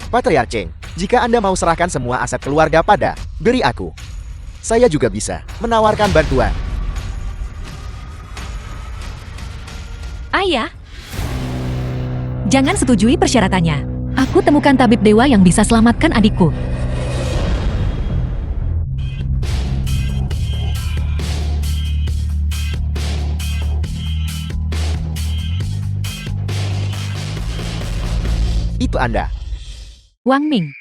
Patriarch Cheng, jika Anda mau serahkan semua aset keluarga beri aku. Saya juga bisa menawarkan bantuan. Ayah, jangan setujui persyaratannya. Aku temukan tabib dewa yang bisa selamatkan adikku. Itu Anda. Wang Ming.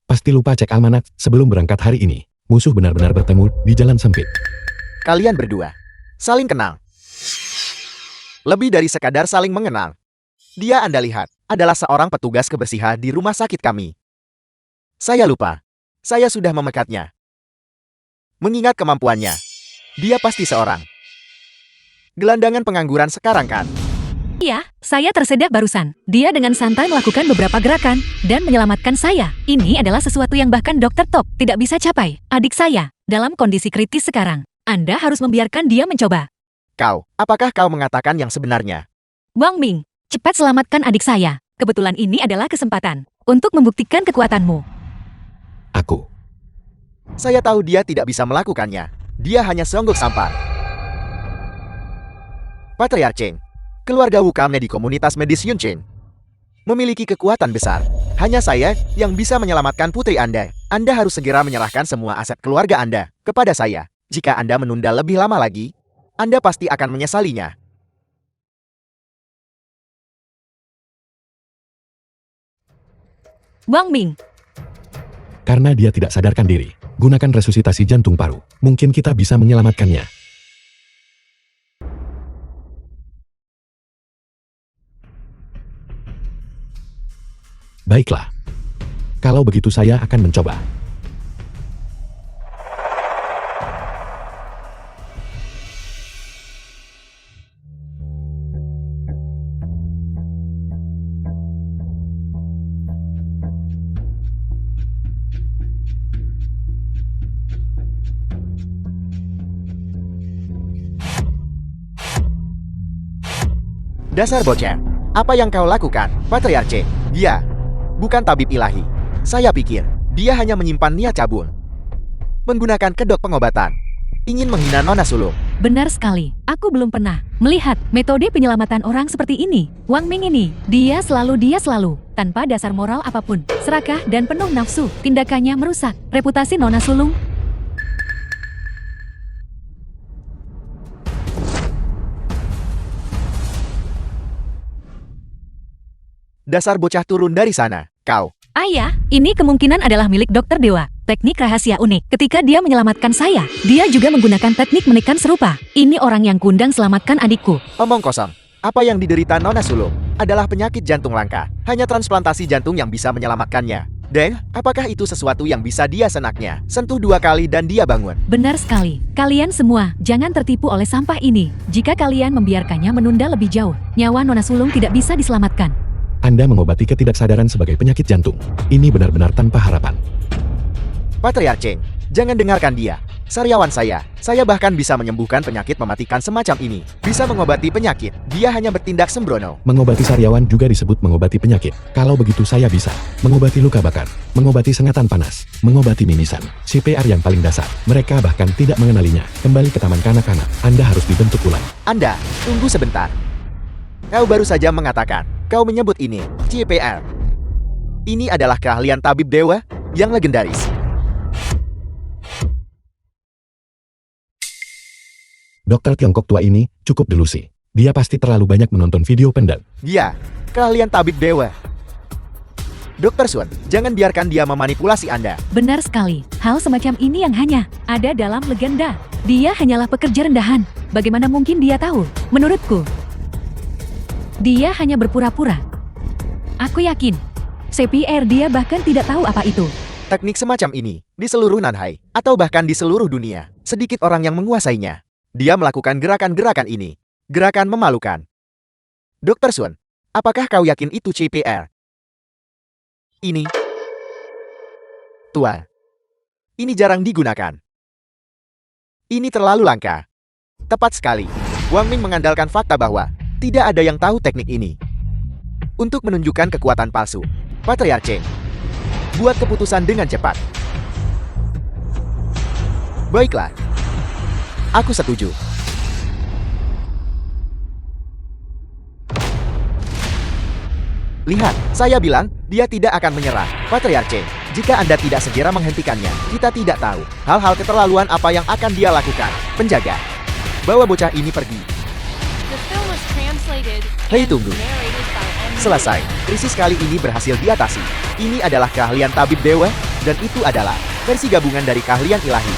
Pasti lupa cek almanak sebelum berangkat hari ini. Musuh benar-benar bertemu di jalan sempit. Kalian berdua saling kenal. Lebih dari sekadar saling mengenal. Dia Anda lihat adalah seorang petugas kebersihan di rumah sakit kami. Saya lupa. Saya sudah memekatnya. Mengingat kemampuannya, dia pasti seorang gelandangan pengangguran sekarang kan? Iya, saya tersedak barusan. Dia dengan santai melakukan beberapa gerakan dan menyelamatkan saya. Ini adalah sesuatu yang bahkan Dokter Top tidak bisa capai. Adik saya dalam kondisi kritis sekarang. Anda harus membiarkan dia mencoba. Apakah kau mengatakan yang sebenarnya? Wang Ming, cepat selamatkan adik saya. Kebetulan ini adalah kesempatan untuk membuktikan kekuatanmu. Saya tahu dia tidak bisa melakukannya. Dia hanya seonggok sampah. Patriarch Cheng, keluarga Wukame di komunitas medis Yunchen memiliki kekuatan besar. Hanya saya yang bisa menyelamatkan putri Anda. Anda harus segera menyerahkan semua aset keluarga Anda kepada saya. Jika Anda menunda lebih lama lagi, Anda pasti akan menyesalinya. Wang Ming, Karena dia tidak sadarkan diri, gunakan resusitasi jantung paru. Mungkin kita bisa menyelamatkannya. Baiklah. Kalau begitu saya akan mencoba. Dasar bocah, apa yang kau lakukan, Patriarch Cheng? Dia bukan tabib ilahi. Saya pikir dia hanya menyimpan niat cabul. Menggunakan kedok pengobatan. Ingin menghina Nona Sulung. benar sekali. Aku belum pernah melihat metode penyelamatan orang seperti ini. Wang Ming ini, dia selalu, tanpa dasar moral apapun, serakah dan penuh nafsu. Tindakannya merusak reputasi Nona Sulung. Dasar bocah turun dari sana, kau. Ayah, ini kemungkinan adalah milik Dokter Dewa. Teknik rahasia unik. Ketika dia menyelamatkan saya, dia juga menggunakan teknik menekan serupa. Ini orang yang kundang selamatkan adikku. Omong kosong. Apa yang diderita Nona Sulung adalah penyakit jantung langka. Hanya transplantasi jantung yang bisa menyelamatkannya. Dan, apakah itu sesuatu yang bisa dia senaknya? Sentuh 2 kali dan dia bangun. Benar sekali. Kalian semua, jangan tertipu oleh sampah ini. Jika kalian membiarkannya menunda lebih jauh, nyawa Nona Sulung tidak bisa diselamatkan. Anda mengobati ketidaksadaran sebagai penyakit jantung. Ini benar-benar tanpa harapan. Patriarch Cheng, jangan dengarkan dia. Sariawan saya bahkan bisa menyembuhkan penyakit mematikan semacam ini. Bisa mengobati penyakit, dia hanya bertindak sembrono. Mengobati sariawan juga disebut mengobati penyakit. Kalau begitu saya bisa mengobati luka bakar, mengobati sengatan panas, mengobati mimisan, CPR yang paling dasar. Mereka bahkan tidak mengenalinya. Kembali ke taman kanak-kanak. Anda harus dibentuk ulang. Anda, tunggu sebentar. Kau baru saja mengatakan, kau menyebut ini CPR. Ini adalah keahlian tabib dewa yang legendaris. Dokter Tiongkok tua ini cukup delusi. Dia pasti terlalu banyak menonton video pendek. Dia, keahlian tabib dewa. Dr. Sun, jangan biarkan dia memanipulasi Anda. Benar sekali. Hal semacam ini yang hanya ada dalam legenda. Dia hanyalah pekerja rendahan. Bagaimana mungkin dia tahu? Menurutku, dia hanya berpura-pura. Aku yakin, CPR dia bahkan tidak tahu apa itu. Teknik semacam ini, di seluruh Nanhai, atau bahkan di seluruh dunia, sedikit orang yang menguasainya. Dia melakukan gerakan-gerakan ini. Gerakan memalukan. Dr. Sun, apakah kau yakin itu CPR? Ini tua. Ini jarang digunakan. Ini terlalu langka. Tepat sekali. Wang Ming mengandalkan fakta bahwa tidak ada yang tahu teknik ini. Untuk menunjukkan kekuatan palsu, Patriarch Cheng, buat keputusan dengan cepat. Baiklah. Aku setuju. Lihat, saya bilang, dia tidak akan menyerah. Patriarch Cheng, jika Anda tidak segera menghentikannya, kita tidak tahu hal-hal keterlaluan apa yang akan dia lakukan. Penjaga, bawa bocah ini pergi. The film was translated Hei, and tunggu. narrated by M. Selesai. Krisis kali ini berhasil diatasi. Ini adalah keahlian tabib dewa, dan itu adalah versi gabungan dari keahlian ilahi.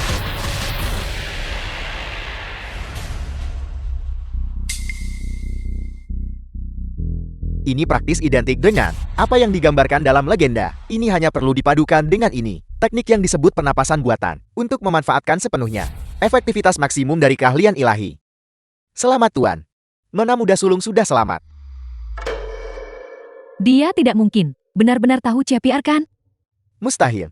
Ini praktis identik dengan apa yang digambarkan dalam legenda. Ini hanya perlu dipadukan dengan ini. Teknik yang disebut pernapasan buatan untuk memanfaatkan sepenuhnya efektivitas maksimum dari keahlian ilahi. Selamat Tuan. Nona muda sulung sudah selamat. Dia tidak mungkin benar-benar tahu CPR kan? Mustahil.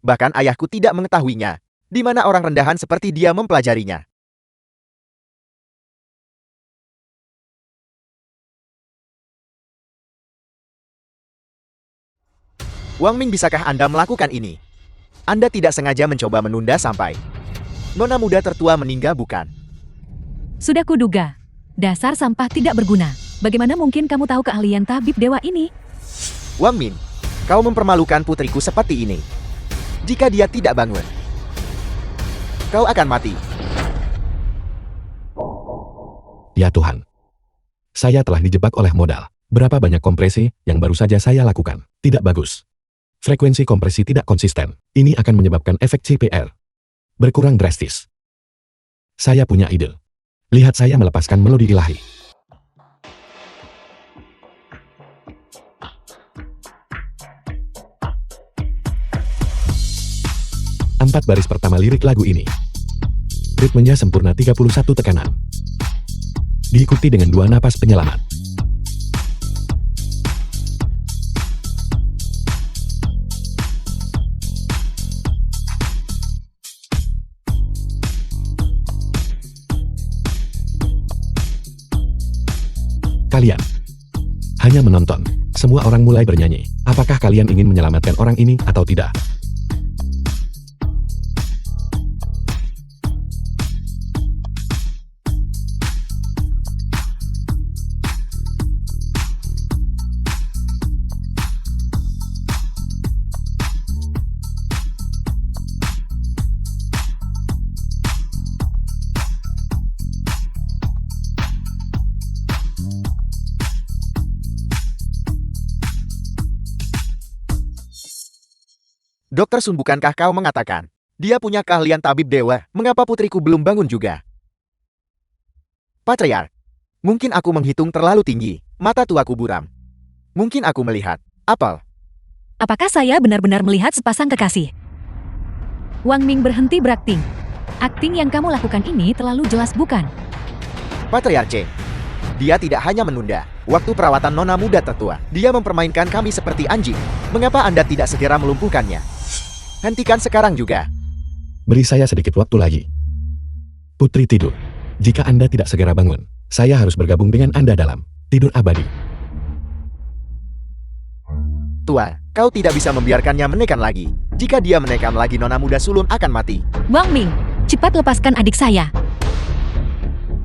Bahkan ayahku tidak mengetahuinya. Di mana orang rendahan seperti dia mempelajarinya. Wang Ming, bisakah Anda melakukan ini? Anda tidak sengaja mencoba menunda sampai nona muda tertua meninggal, bukan? Sudah kuduga. Dasar sampah tidak berguna. Bagaimana mungkin kamu tahu keahlian tabib dewa ini? Wang Min, kau mempermalukan putriku seperti ini. Jika dia tidak bangun, kau akan mati. Ya Tuhan. Saya telah dijebak oleh modal. Berapa banyak kompresi yang baru saja saya lakukan. Tidak bagus. Frekuensi kompresi tidak konsisten. Ini akan menyebabkan efek CPR berkurang drastis. Saya punya ide. Lihat saya melepaskan melodi ilahi. Empat baris pertama lirik lagu ini. Ritmenya sempurna 31 tekanan. Diikuti dengan 2 napas penyelamat. Kalian hanya menonton. Semua orang mulai bernyanyi. Apakah kalian ingin menyelamatkan orang ini atau tidak? Dokter Sun, bukankah kau mengatakan dia punya keahlian tabib dewa? Mengapa putriku belum bangun juga? Patriarch, mungkin aku menghitung terlalu tinggi. Mata tuaku buram. Mungkin aku melihat apel. Apakah saya benar-benar melihat sepasang kekasih? Wang Ming berhenti berakting. Akting yang kamu lakukan ini terlalu jelas, bukan? Patriarch Cheng, dia tidak hanya menunda waktu perawatan nona muda tertua. Dia mempermainkan kami seperti anjing. Mengapa Anda tidak segera melumpuhkannya? Hentikan sekarang juga. Beri saya sedikit waktu lagi. Putri tidur. Jika Anda tidak segera bangun, saya harus bergabung dengan Anda dalam tidur abadi. Tua, kau tidak bisa membiarkannya menekan lagi. Jika dia menekan lagi, nona muda sulun akan mati. Wang Ming, cepat lepaskan adik saya.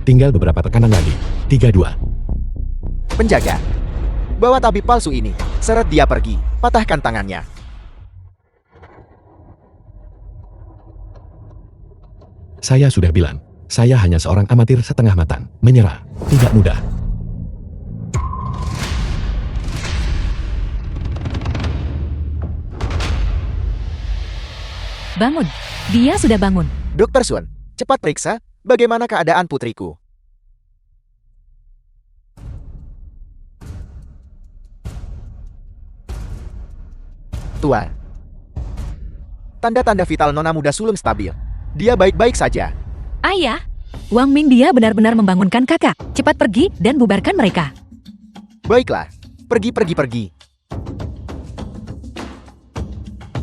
Tinggal beberapa tekanan lagi. 3-2. Penjaga, bawa tabib palsu ini. Seret dia pergi. Patahkan tangannya. Saya sudah bilang, saya hanya seorang amatir setengah matang. Menyerah tidak mudah. Bangun. Dia sudah bangun. Dokter Sun, cepat periksa bagaimana keadaan putriku. Tua, tanda-tanda vital nona muda sulung stabil. Dia baik-baik saja. Ayah, Wang Ming, dia benar-benar membangunkan kakak. Cepat pergi dan bubarkan mereka. Baiklah, pergi.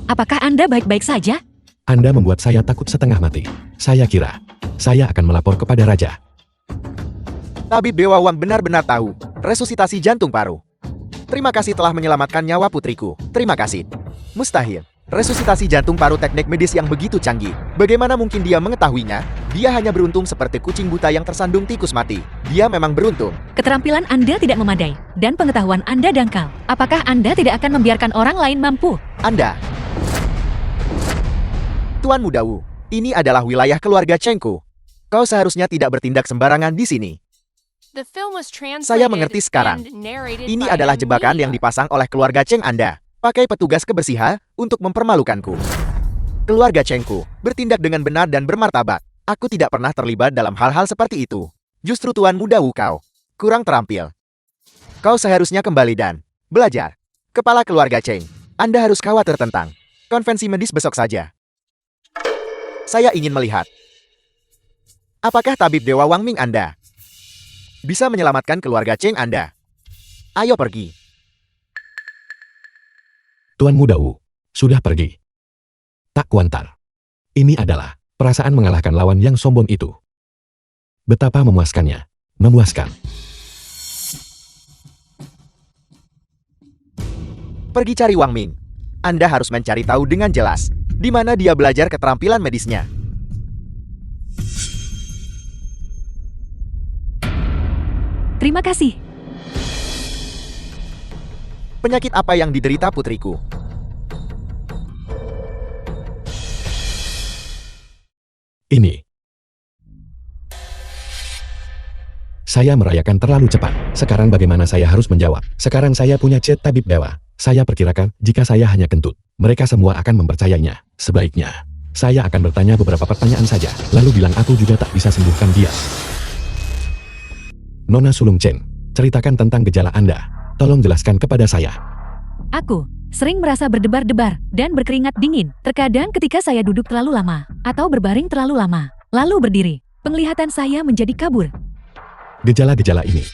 Apakah Anda baik-baik saja? Anda membuat saya takut setengah mati. Saya kira, saya akan melapor kepada raja. Tabib Dewa Wang benar-benar tahu resusitasi jantung paru. Terima kasih telah menyelamatkan nyawa putriku. Terima kasih. Mustahil. Resusitasi jantung paru teknik medis yang begitu canggih. Bagaimana mungkin dia mengetahuinya? Dia hanya beruntung seperti kucing buta yang tersandung tikus mati. Dia memang beruntung. Keterampilan Anda tidak memadai, dan pengetahuan Anda dangkal. Apakah Anda tidak akan membiarkan orang lain mampu? Anda. Tuan Muda Wu, ini adalah wilayah keluarga Chengku. Kau seharusnya tidak bertindak sembarangan di sini. The film was Saya mengerti translated sekarang. and narrated Ini by adalah jebakan Amelia. yang dipasang oleh keluarga Cheng Anda. Pakai petugas kebersihan untuk mempermalukanku. Keluarga Chengku bertindak dengan benar dan bermartabat. Aku tidak pernah terlibat dalam hal-hal seperti itu. Justru Tuan Muda Wu kau kurang terampil. Kau seharusnya kembali dan belajar. Kepala keluarga Cheng, Anda harus khawatir tentang konvensi medis besok saja. Saya ingin melihat. Apakah tabib Dewa Wang Ming Anda bisa menyelamatkan keluarga Cheng Anda? Ayo pergi. Tuan Muda Wu sudah pergi. Tak kuantar. Ini adalah perasaan mengalahkan lawan yang sombong itu. Betapa memuaskannya. Memuaskan. Pergi cari Wang Ming. Anda harus mencari tahu dengan jelas di mana dia belajar keterampilan medisnya. Terima kasih. Penyakit apa yang diderita putriku? Ini. Saya merayakan terlalu cepat. Sekarang bagaimana saya harus menjawab? Sekarang saya punya cet tabib dewa. Saya perkirakan jika saya hanya kentut, mereka semua akan mempercayainya. Sebaiknya, saya akan bertanya beberapa pertanyaan saja, lalu bilang aku juga tak bisa sembuhkan dia. Nona Sulung Chen, ceritakan tentang gejala Anda. Tolong jelaskan kepada saya. Aku sering merasa berdebar-debar dan berkeringat dingin. Terkadang ketika saya duduk terlalu lama atau berbaring terlalu lama, lalu berdiri, penglihatan saya menjadi kabur. Gejala-gejala ini,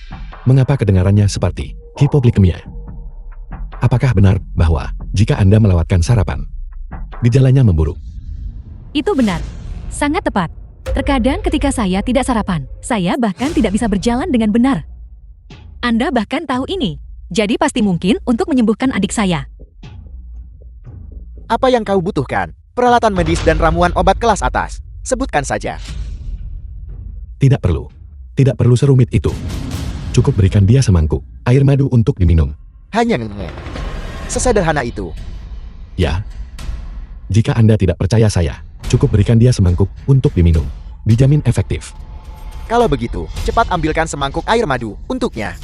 mengapa kedengarannya seperti hipoglikemia? Apakah benar bahwa jika Anda melewatkan sarapan, gejalanya memburuk? Itu benar. Sangat tepat. Terkadang ketika saya tidak sarapan, saya bahkan tidak bisa berjalan dengan benar. Anda bahkan tahu ini. Jadi pasti mungkin untuk menyembuhkan adik saya. Apa yang kau butuhkan? Peralatan medis dan ramuan obat kelas atas. Sebutkan saja. Tidak perlu. Tidak perlu serumit itu. Cukup berikan dia semangkuk air madu untuk diminum. Hanya sesederhana itu. Ya. Jika Anda tidak percaya saya, cukup berikan dia semangkuk untuk diminum. Dijamin efektif. Kalau begitu, cepat ambilkan semangkuk air madu untuknya.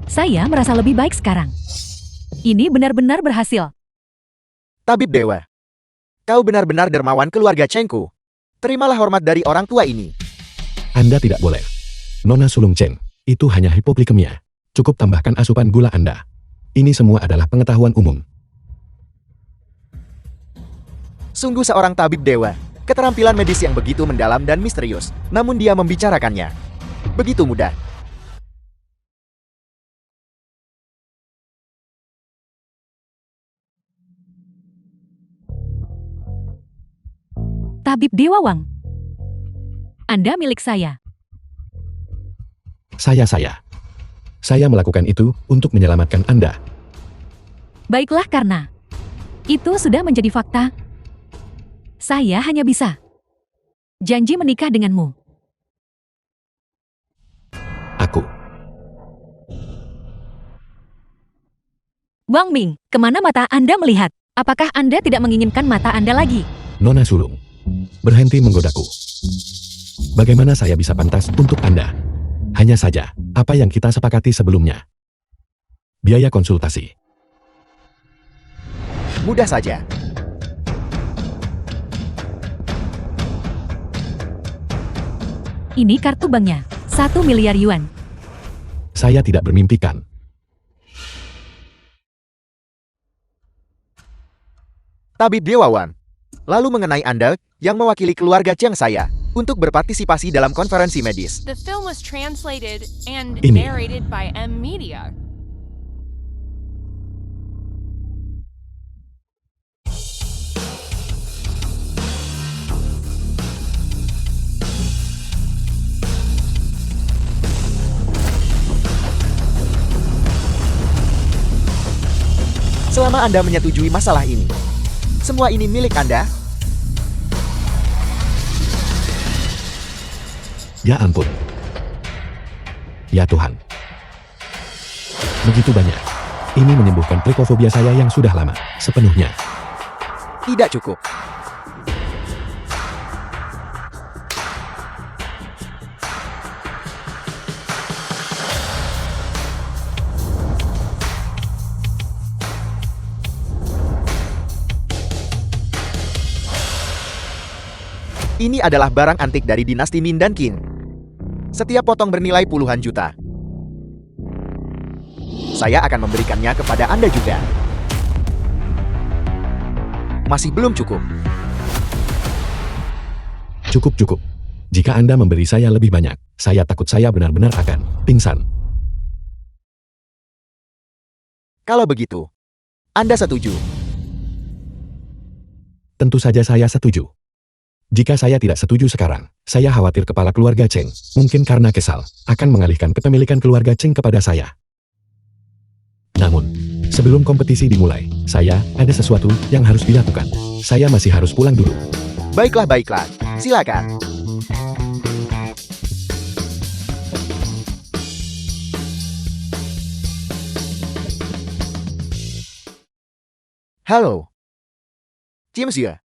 Saya merasa lebih baik sekarang. Ini benar-benar berhasil. Tabib Dewa, kau benar-benar dermawan keluarga Chengku. Terimalah hormat dari orang tua ini. Anda tidak boleh. Nona Sulung Chen, itu hanya hipoglikemia. Cukup tambahkan asupan gula Anda. Ini semua adalah pengetahuan umum. Sungguh seorang tabib dewa. Keterampilan medis yang begitu mendalam dan misterius. Namun dia membicarakannya begitu mudah. Tabib Dewa Wang. Anda milik saya. Saya melakukan itu untuk menyelamatkan Anda. Baiklah karena itu sudah menjadi fakta. Saya hanya bisa janji menikah denganmu. Aku. Wang Ming, kemana mata Anda melihat? Apakah Anda tidak menginginkan mata Anda lagi? Nona Sulung, berhenti menggodaku. Bagaimana saya bisa pantas untuk Anda? Hanya saja, apa yang kita sepakati sebelumnya. Biaya konsultasi. Mudah saja. Ini kartu banknya, 1 miliar yuan. Saya tidak bermimpikan. Tabib Dewa Wang. Lalu mengenai Anda yang mewakili keluarga Cheng saya untuk berpartisipasi dalam konferensi medis. The film was translated and Ini. narrated by M Media. Selama Anda menyetujui masalah ini, semua ini milik Anda. Ya ampun. Ya Tuhan. Begitu banyak. Ini menyembuhkan trikofobia saya yang sudah lama, sepenuhnya. Tidak cukup. Ini adalah barang antik dari dinasti Min dan Qin. Setiap potong bernilai puluhan juta. Saya akan memberikannya kepada Anda juga. Masih belum cukup. Cukup. Jika Anda memberi saya lebih banyak, saya takut saya benar-benar akan pingsan. Kalau begitu, Anda setuju? Tentu saja saya setuju. Jika saya tidak setuju sekarang, saya khawatir kepala keluarga Cheng, mungkin karena kesal, akan mengalihkan kepemilikan keluarga Cheng kepada saya. Namun, sebelum kompetisi dimulai, ada sesuatu yang harus dilakukan. Saya masih harus pulang dulu. Baiklah. Silakan. Halo. Cimsia.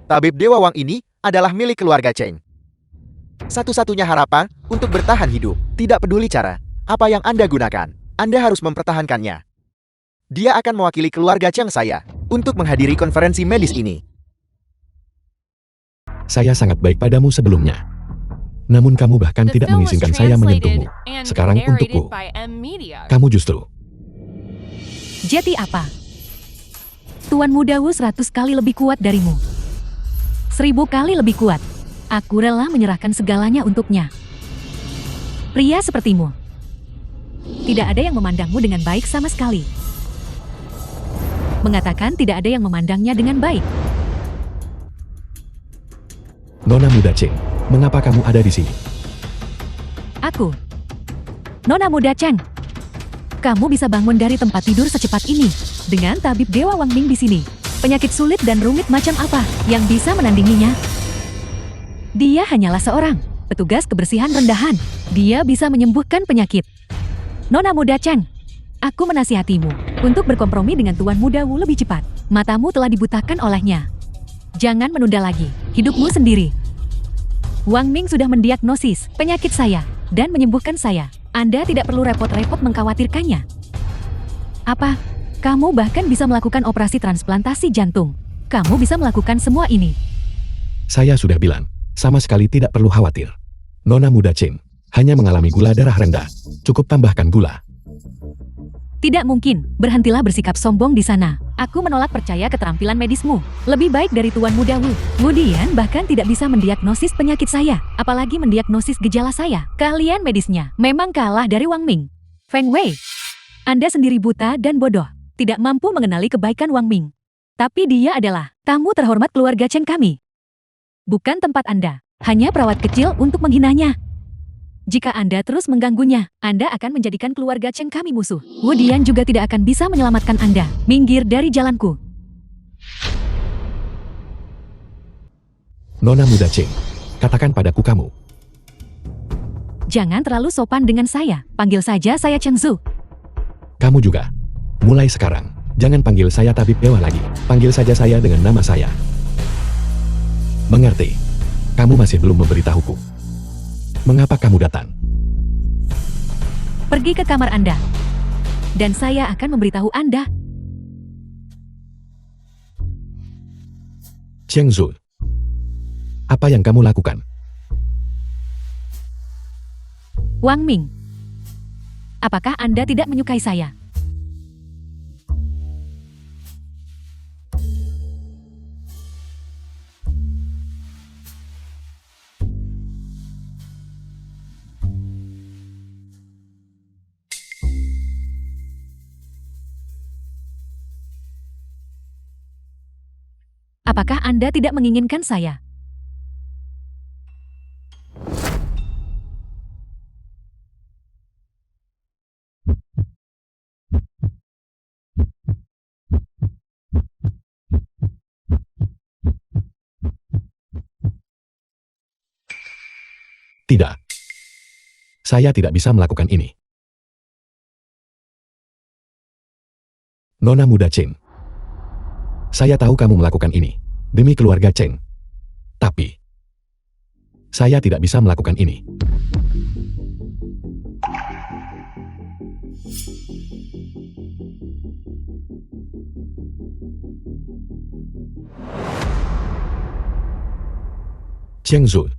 Tabib Dewa Wang ini adalah milik keluarga Cheng. Satu-satunya harapan untuk bertahan hidup. Tidak peduli cara apa yang Anda gunakan, Anda harus mempertahankannya. Dia akan mewakili keluarga Cheng saya untuk menghadiri konferensi medis ini. Saya sangat baik padamu sebelumnya. Namun kamu bahkan The tidak film was mengizinkan saya menyentuhmu. translated and Sekarang narrated untukku. by M Media. Kamu justru. Jadi apa? Tuan Muda Wu 100 kali lebih kuat darimu. 1000 kali lebih kuat. Aku rela menyerahkan segalanya untuknya. Pria sepertimu. Tidak ada yang memandangmu dengan baik sama sekali. Mengatakan tidak ada yang memandangnya dengan baik. Nona muda Cheng, mengapa kamu ada di sini? Aku. Nona Muda Cheng. Kamu bisa bangun dari tempat tidur secepat ini dengan tabib Dewa Wang Ming di sini. Penyakit sulit dan rumit macam apa yang bisa menandinginya? Dia hanyalah seorang petugas kebersihan rendahan. Dia bisa menyembuhkan penyakit. Nona Muda Cheng, aku menasihatimu untuk berkompromi dengan Tuan Muda Wu lebih cepat. Matamu telah dibutakan olehnya. Jangan menunda lagi hidupmu sendiri. Wang Ming sudah mendiagnosis penyakit saya dan menyembuhkan saya. Anda tidak perlu repot-repot mengkhawatirkannya. Apa? Kamu bahkan bisa melakukan operasi transplantasi jantung. Kamu bisa melakukan semua ini. Saya sudah bilang, sama sekali tidak perlu khawatir. Nona muda Cheng, hanya mengalami gula darah rendah. Cukup tambahkan gula. Tidak mungkin, berhentilah bersikap sombong di sana. Aku menolak percaya keterampilan medismu. Lebih baik dari Tuan Muda Wu. Kemudian bahkan tidak bisa mendiagnosis penyakit saya. Apalagi mendiagnosis gejala saya. Keahlian medisnya memang kalah dari Wang Ming. Feng Wei, Anda sendiri buta dan bodoh. Tidak mampu mengenali kebaikan Wang Ming. Tapi dia adalah tamu terhormat keluarga Cheng kami. Bukan tempat Anda, hanya perawat kecil untuk menghinanya. Jika Anda terus mengganggunya, Anda akan menjadikan keluarga Cheng kami musuh. Wu Dian juga tidak akan bisa menyelamatkan Anda. Minggir dari jalanku. Nona muda Cheng, katakan padaku kamu. Jangan terlalu sopan dengan saya. Panggil saja saya Cheng Zhu. Kamu juga. Mulai sekarang, jangan panggil saya tabib dewa lagi. Panggil saja saya dengan nama saya. Mengerti? Kamu masih belum memberitahuku. Mengapa kamu datang? Pergi ke kamar Anda. Dan saya akan memberitahu Anda. Cheng Zhu, apa yang kamu lakukan? Wang Ming, apakah Anda tidak menyukai saya? Apakah Anda tidak menginginkan saya? Tidak. Saya tidak bisa melakukan ini. Nona muda Chen. Saya tahu kamu melakukan ini demi keluarga Chen. Tapi saya tidak bisa melakukan ini. Cheng Zhu,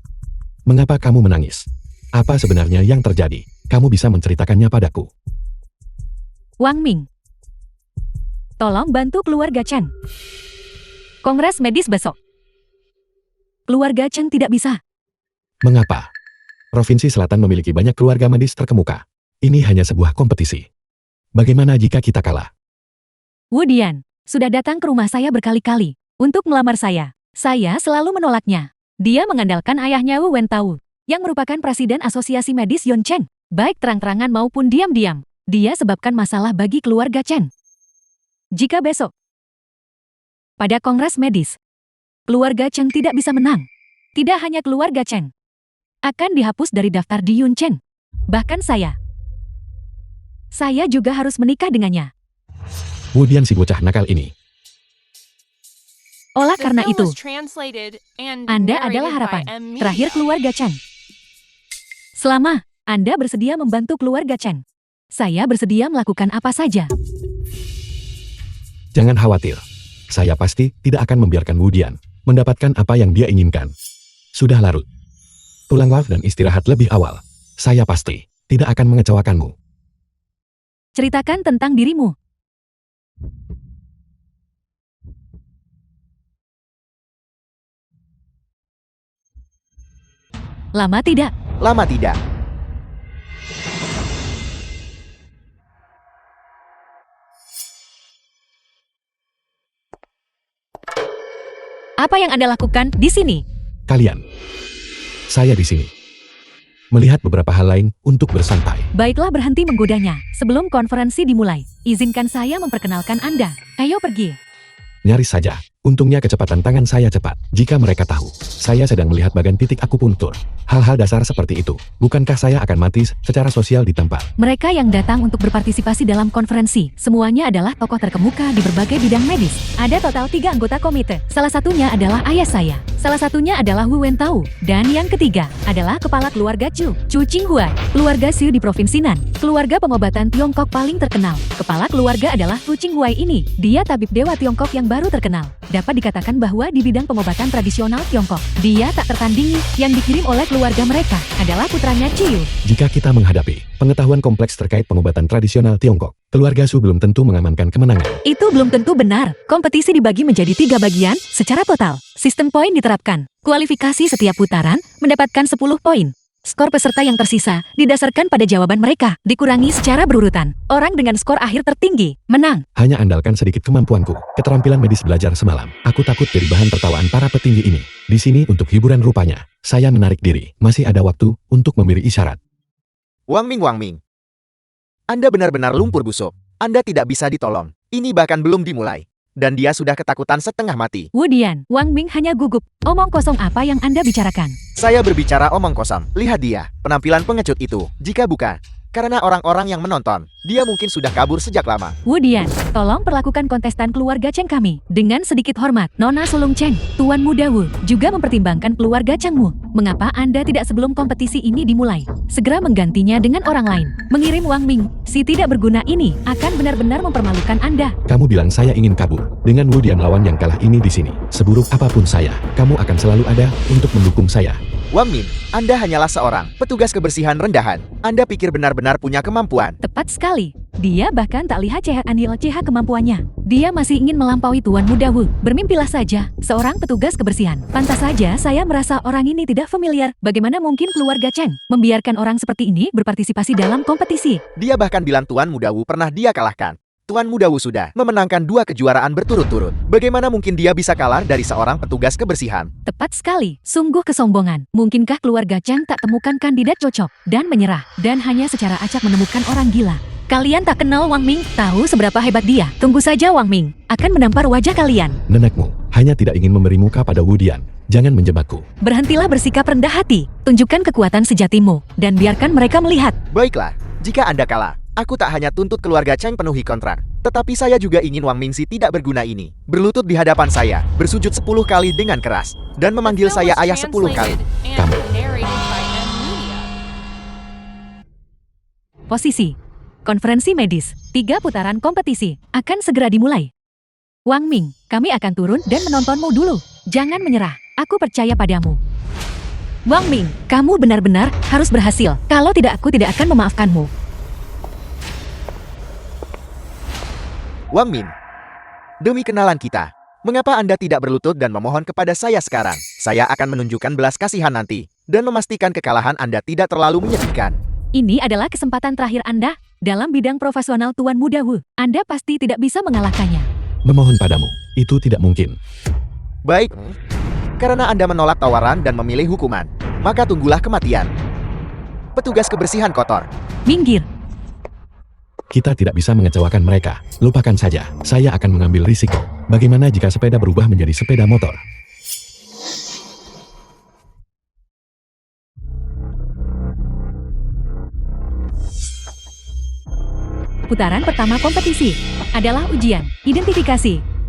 mengapa kamu menangis? Apa sebenarnya yang terjadi? Kamu bisa menceritakannya padaku. Wang Ming, tolong bantu keluarga Chen. Kongres medis besok. Keluarga Chen tidak bisa. Mengapa? Provinsi Selatan memiliki banyak keluarga medis terkemuka. Ini hanya sebuah kompetisi. Bagaimana jika kita kalah? Wu Dian sudah datang ke rumah saya berkali-kali untuk melamar saya. Saya selalu menolaknya. Dia mengandalkan ayahnya Wu Wentao, yang merupakan presiden asosiasi medis Yon Chen. Baik terang-terangan maupun diam-diam, dia sebabkan masalah bagi keluarga Chen. Jika besok, pada kongres medis, keluarga Chen tidak bisa menang, tidak hanya keluarga Chen akan dihapus dari daftar di Yun Chen. Bahkan saya juga harus menikah dengannya. Wu Dian si bocah nakal ini. Olah The karena film itu, was translated and Anda narrated adalah by harapan M Media. terakhir keluarga Chen. Selama Anda bersedia membantu keluarga Chen, saya bersedia melakukan apa saja. Jangan khawatir. Saya pasti tidak akan membiarkan Wu Dian mendapatkan apa yang dia inginkan. Sudah larut. Pulanglah dan istirahat lebih awal. Saya pasti tidak akan mengecewakanmu. Ceritakan tentang dirimu. Lama tidak? Lama tidak. Apa yang Anda lakukan di sini? Kalian. Saya di sini. Melihat beberapa hal lain untuk bersantai. Baiklah, berhenti menggodanya. Sebelum konferensi dimulai, izinkan saya memperkenalkan Anda. Ayo pergi. Nyaris saja. Untungnya kecepatan tangan saya cepat. Jika mereka tahu, saya sedang melihat bagan titik akupuntur. Hal-hal dasar seperti itu. Bukankah saya akan mati secara sosial di tempat? Mereka yang datang untuk berpartisipasi dalam konferensi, semuanya adalah tokoh terkemuka di berbagai bidang medis. Ada total 3 anggota komite. Salah satunya adalah ayah saya. Salah satunya adalah Wu Wentao. Dan yang ketiga adalah kepala keluarga Chu Qinghuai. Keluarga Xu di Provinsi Nan. Keluarga pengobatan Tiongkok paling terkenal. Kepala keluarga adalah Fu Qinghuai ini. Dia tabib dewa Tiongkok yang baru terkenal. Dapat dikatakan bahwa di bidang pengobatan tradisional Tiongkok, dia tak tertandingi. Yang dikirim oleh keluarga mereka adalah putranya Ciu. Jika kita menghadapi pengetahuan kompleks terkait pengobatan tradisional Tiongkok, keluarga Su belum tentu mengamankan kemenangan. Itu belum tentu benar. Kompetisi dibagi menjadi 3 bagian secara total. Sistem poin diterapkan. Kualifikasi setiap putaran mendapatkan 10 poin. Skor peserta yang tersisa didasarkan pada jawaban mereka, dikurangi secara berurutan. Orang dengan skor akhir tertinggi menang. Hanya andalkan sedikit kemampuanku, keterampilan medis belajar semalam. Aku takut jadi bahan tertawaan para petinggi ini. Di sini untuk hiburan rupanya. Saya menarik diri. Masih ada waktu untuk memberi isyarat. Wang Ming. Anda benar-benar lumpur busuk. Anda tidak bisa ditolong. Ini bahkan belum dimulai. Dan dia sudah ketakutan setengah mati. Wu Dian, Wang Ming hanya gugup. Omong kosong apa yang Anda bicarakan? Saya berbicara omong kosong. Lihat dia, penampilan pengecut itu. Jika bukan karena orang-orang yang menonton, dia mungkin sudah kabur sejak lama. Wu Dian, tolong perlakukan kontestan keluarga Cheng kami dengan sedikit hormat. Nona Sulung Cheng, Tuan Muda Wu, juga mempertimbangkan keluarga Chengmu. Mengapa Anda tidak sebelum kompetisi ini dimulai, segera menggantinya dengan orang lain? Mengirim Wang Ming, si tidak berguna ini, akan benar-benar mempermalukan Anda. Kamu bilang saya ingin kabur. Dengan Wu Dian lawan yang kalah ini di sini. Seburuk apapun saya, kamu akan selalu ada untuk mendukung saya. Wang Ming, Anda hanyalah seorang petugas kebersihan rendahan. Anda pikir benar-benar punya kemampuan. Tepat sekali. Dia bahkan tak lihat CH kemampuannya. Dia masih ingin melampaui Tuan Muda Wu. Bermimpilah saja, seorang petugas kebersihan. Pantas saja saya merasa orang ini tidak familiar. Bagaimana mungkin keluarga Cheng membiarkan orang seperti ini berpartisipasi dalam kompetisi? Dia bahkan bilang Tuan Muda Wu pernah dia kalahkan. Tuan Muda Wu sudah memenangkan 2 kejuaraan berturut-turut. Bagaimana mungkin dia bisa kalah dari seorang petugas kebersihan? Tepat sekali, sungguh kesombongan. Mungkinkah keluarga Chang tak temukan kandidat cocok dan menyerah, dan hanya secara acak menemukan orang gila? Kalian tak kenal Wang Ming, tahu seberapa hebat dia. Tunggu saja Wang Ming akan menampar wajah kalian. Nenekmu hanya tidak ingin memberi muka pada Wu Dian. Jangan menjebakku. Berhentilah bersikap rendah hati, tunjukkan kekuatan sejatimu, dan biarkan mereka melihat. Baiklah, jika Anda kalah, aku tak hanya tuntut keluarga Chang penuhi kontrak, tetapi saya juga ingin Wang Mingxi tidak berguna ini berlutut di hadapan saya, bersujud 10 kali dengan keras, dan memanggil The film saya was ayah 10 kali. translated and Kamu. narrated by M Media. Posisi. Konferensi medis. 3 putaran kompetisi akan segera dimulai. Wang Ming, kami akan turun dan menontonmu dulu. Jangan menyerah, aku percaya padamu. Wang Ming, kamu benar-benar harus berhasil. Kalau tidak, aku tidak akan memaafkanmu. Wang Min, demi kenalan kita, mengapa Anda tidak berlutut dan memohon kepada saya sekarang? Saya akan menunjukkan belas kasihan nanti, dan memastikan kekalahan Anda tidak terlalu menyedihkan. Ini adalah kesempatan terakhir Anda dalam bidang profesional Tuan Muda Wu. Anda pasti tidak bisa mengalahkannya. Memohon padamu, itu tidak mungkin. Baik, karena Anda menolak tawaran dan memilih hukuman, maka tunggulah kematian. Petugas kebersihan kotor. Minggir. Kita tidak bisa mengecewakan mereka. Lupakan saja, saya akan mengambil risiko. Bagaimana jika sepeda berubah menjadi sepeda motor? Putaran pertama kompetisi adalah ujian identifikasi.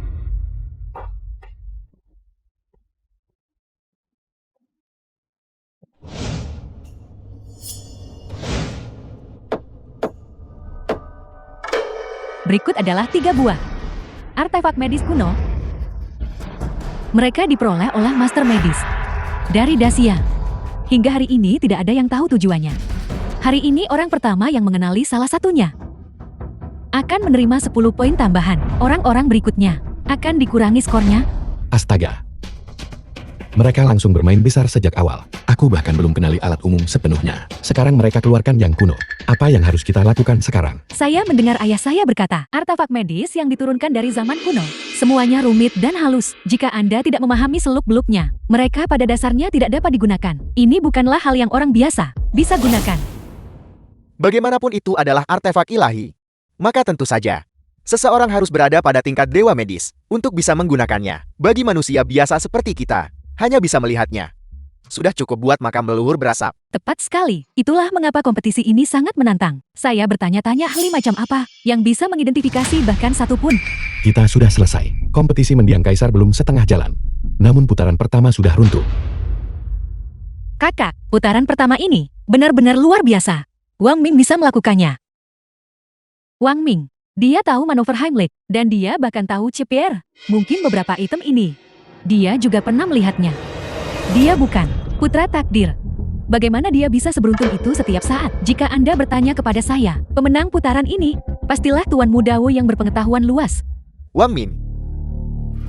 Berikut adalah 3 buah artefak medis kuno. Mereka diperoleh oleh master medis dari Dacia. Hingga hari ini tidak ada yang tahu tujuannya. Hari ini orang pertama yang mengenali salah satunya akan menerima 10 poin tambahan. Orang-orang berikutnya akan dikurangi skornya. Astaga. Mereka langsung bermain besar sejak awal. Aku bahkan belum kenali alat umum sepenuhnya. Sekarang mereka keluarkan yang kuno. Apa yang harus kita lakukan sekarang? Saya mendengar ayah saya berkata, artefak medis yang diturunkan dari zaman kuno. Semuanya rumit dan halus. Jika Anda tidak memahami seluk-beluknya, mereka pada dasarnya tidak dapat digunakan. Ini bukanlah hal yang orang biasa bisa gunakan. Bagaimanapun itu adalah artefak ilahi, maka tentu saja seseorang harus berada pada tingkat dewa medis untuk bisa menggunakannya. Bagi manusia biasa seperti kita, hanya bisa melihatnya. Sudah cukup buat makam leluhur berasap. Tepat sekali. Itulah mengapa kompetisi ini sangat menantang. Saya bertanya-tanya ahli macam apa yang bisa mengidentifikasi bahkan satu pun. Kita sudah selesai. Kompetisi mendiang kaisar belum setengah jalan. Namun putaran pertama sudah runtuh. Kakak, putaran pertama ini benar-benar luar biasa. Wang Ming bisa melakukannya. Wang Ming, dia tahu manuver Heimlich, dan dia bahkan tahu CPR. Mungkin beberapa item ini. Dia juga pernah melihatnya. Dia bukan putra takdir. Bagaimana dia bisa seberuntung itu setiap saat? Jika Anda bertanya kepada saya, pemenang putaran ini, pastilah Tuan Muda Wu yang berpengetahuan luas. Wang Min,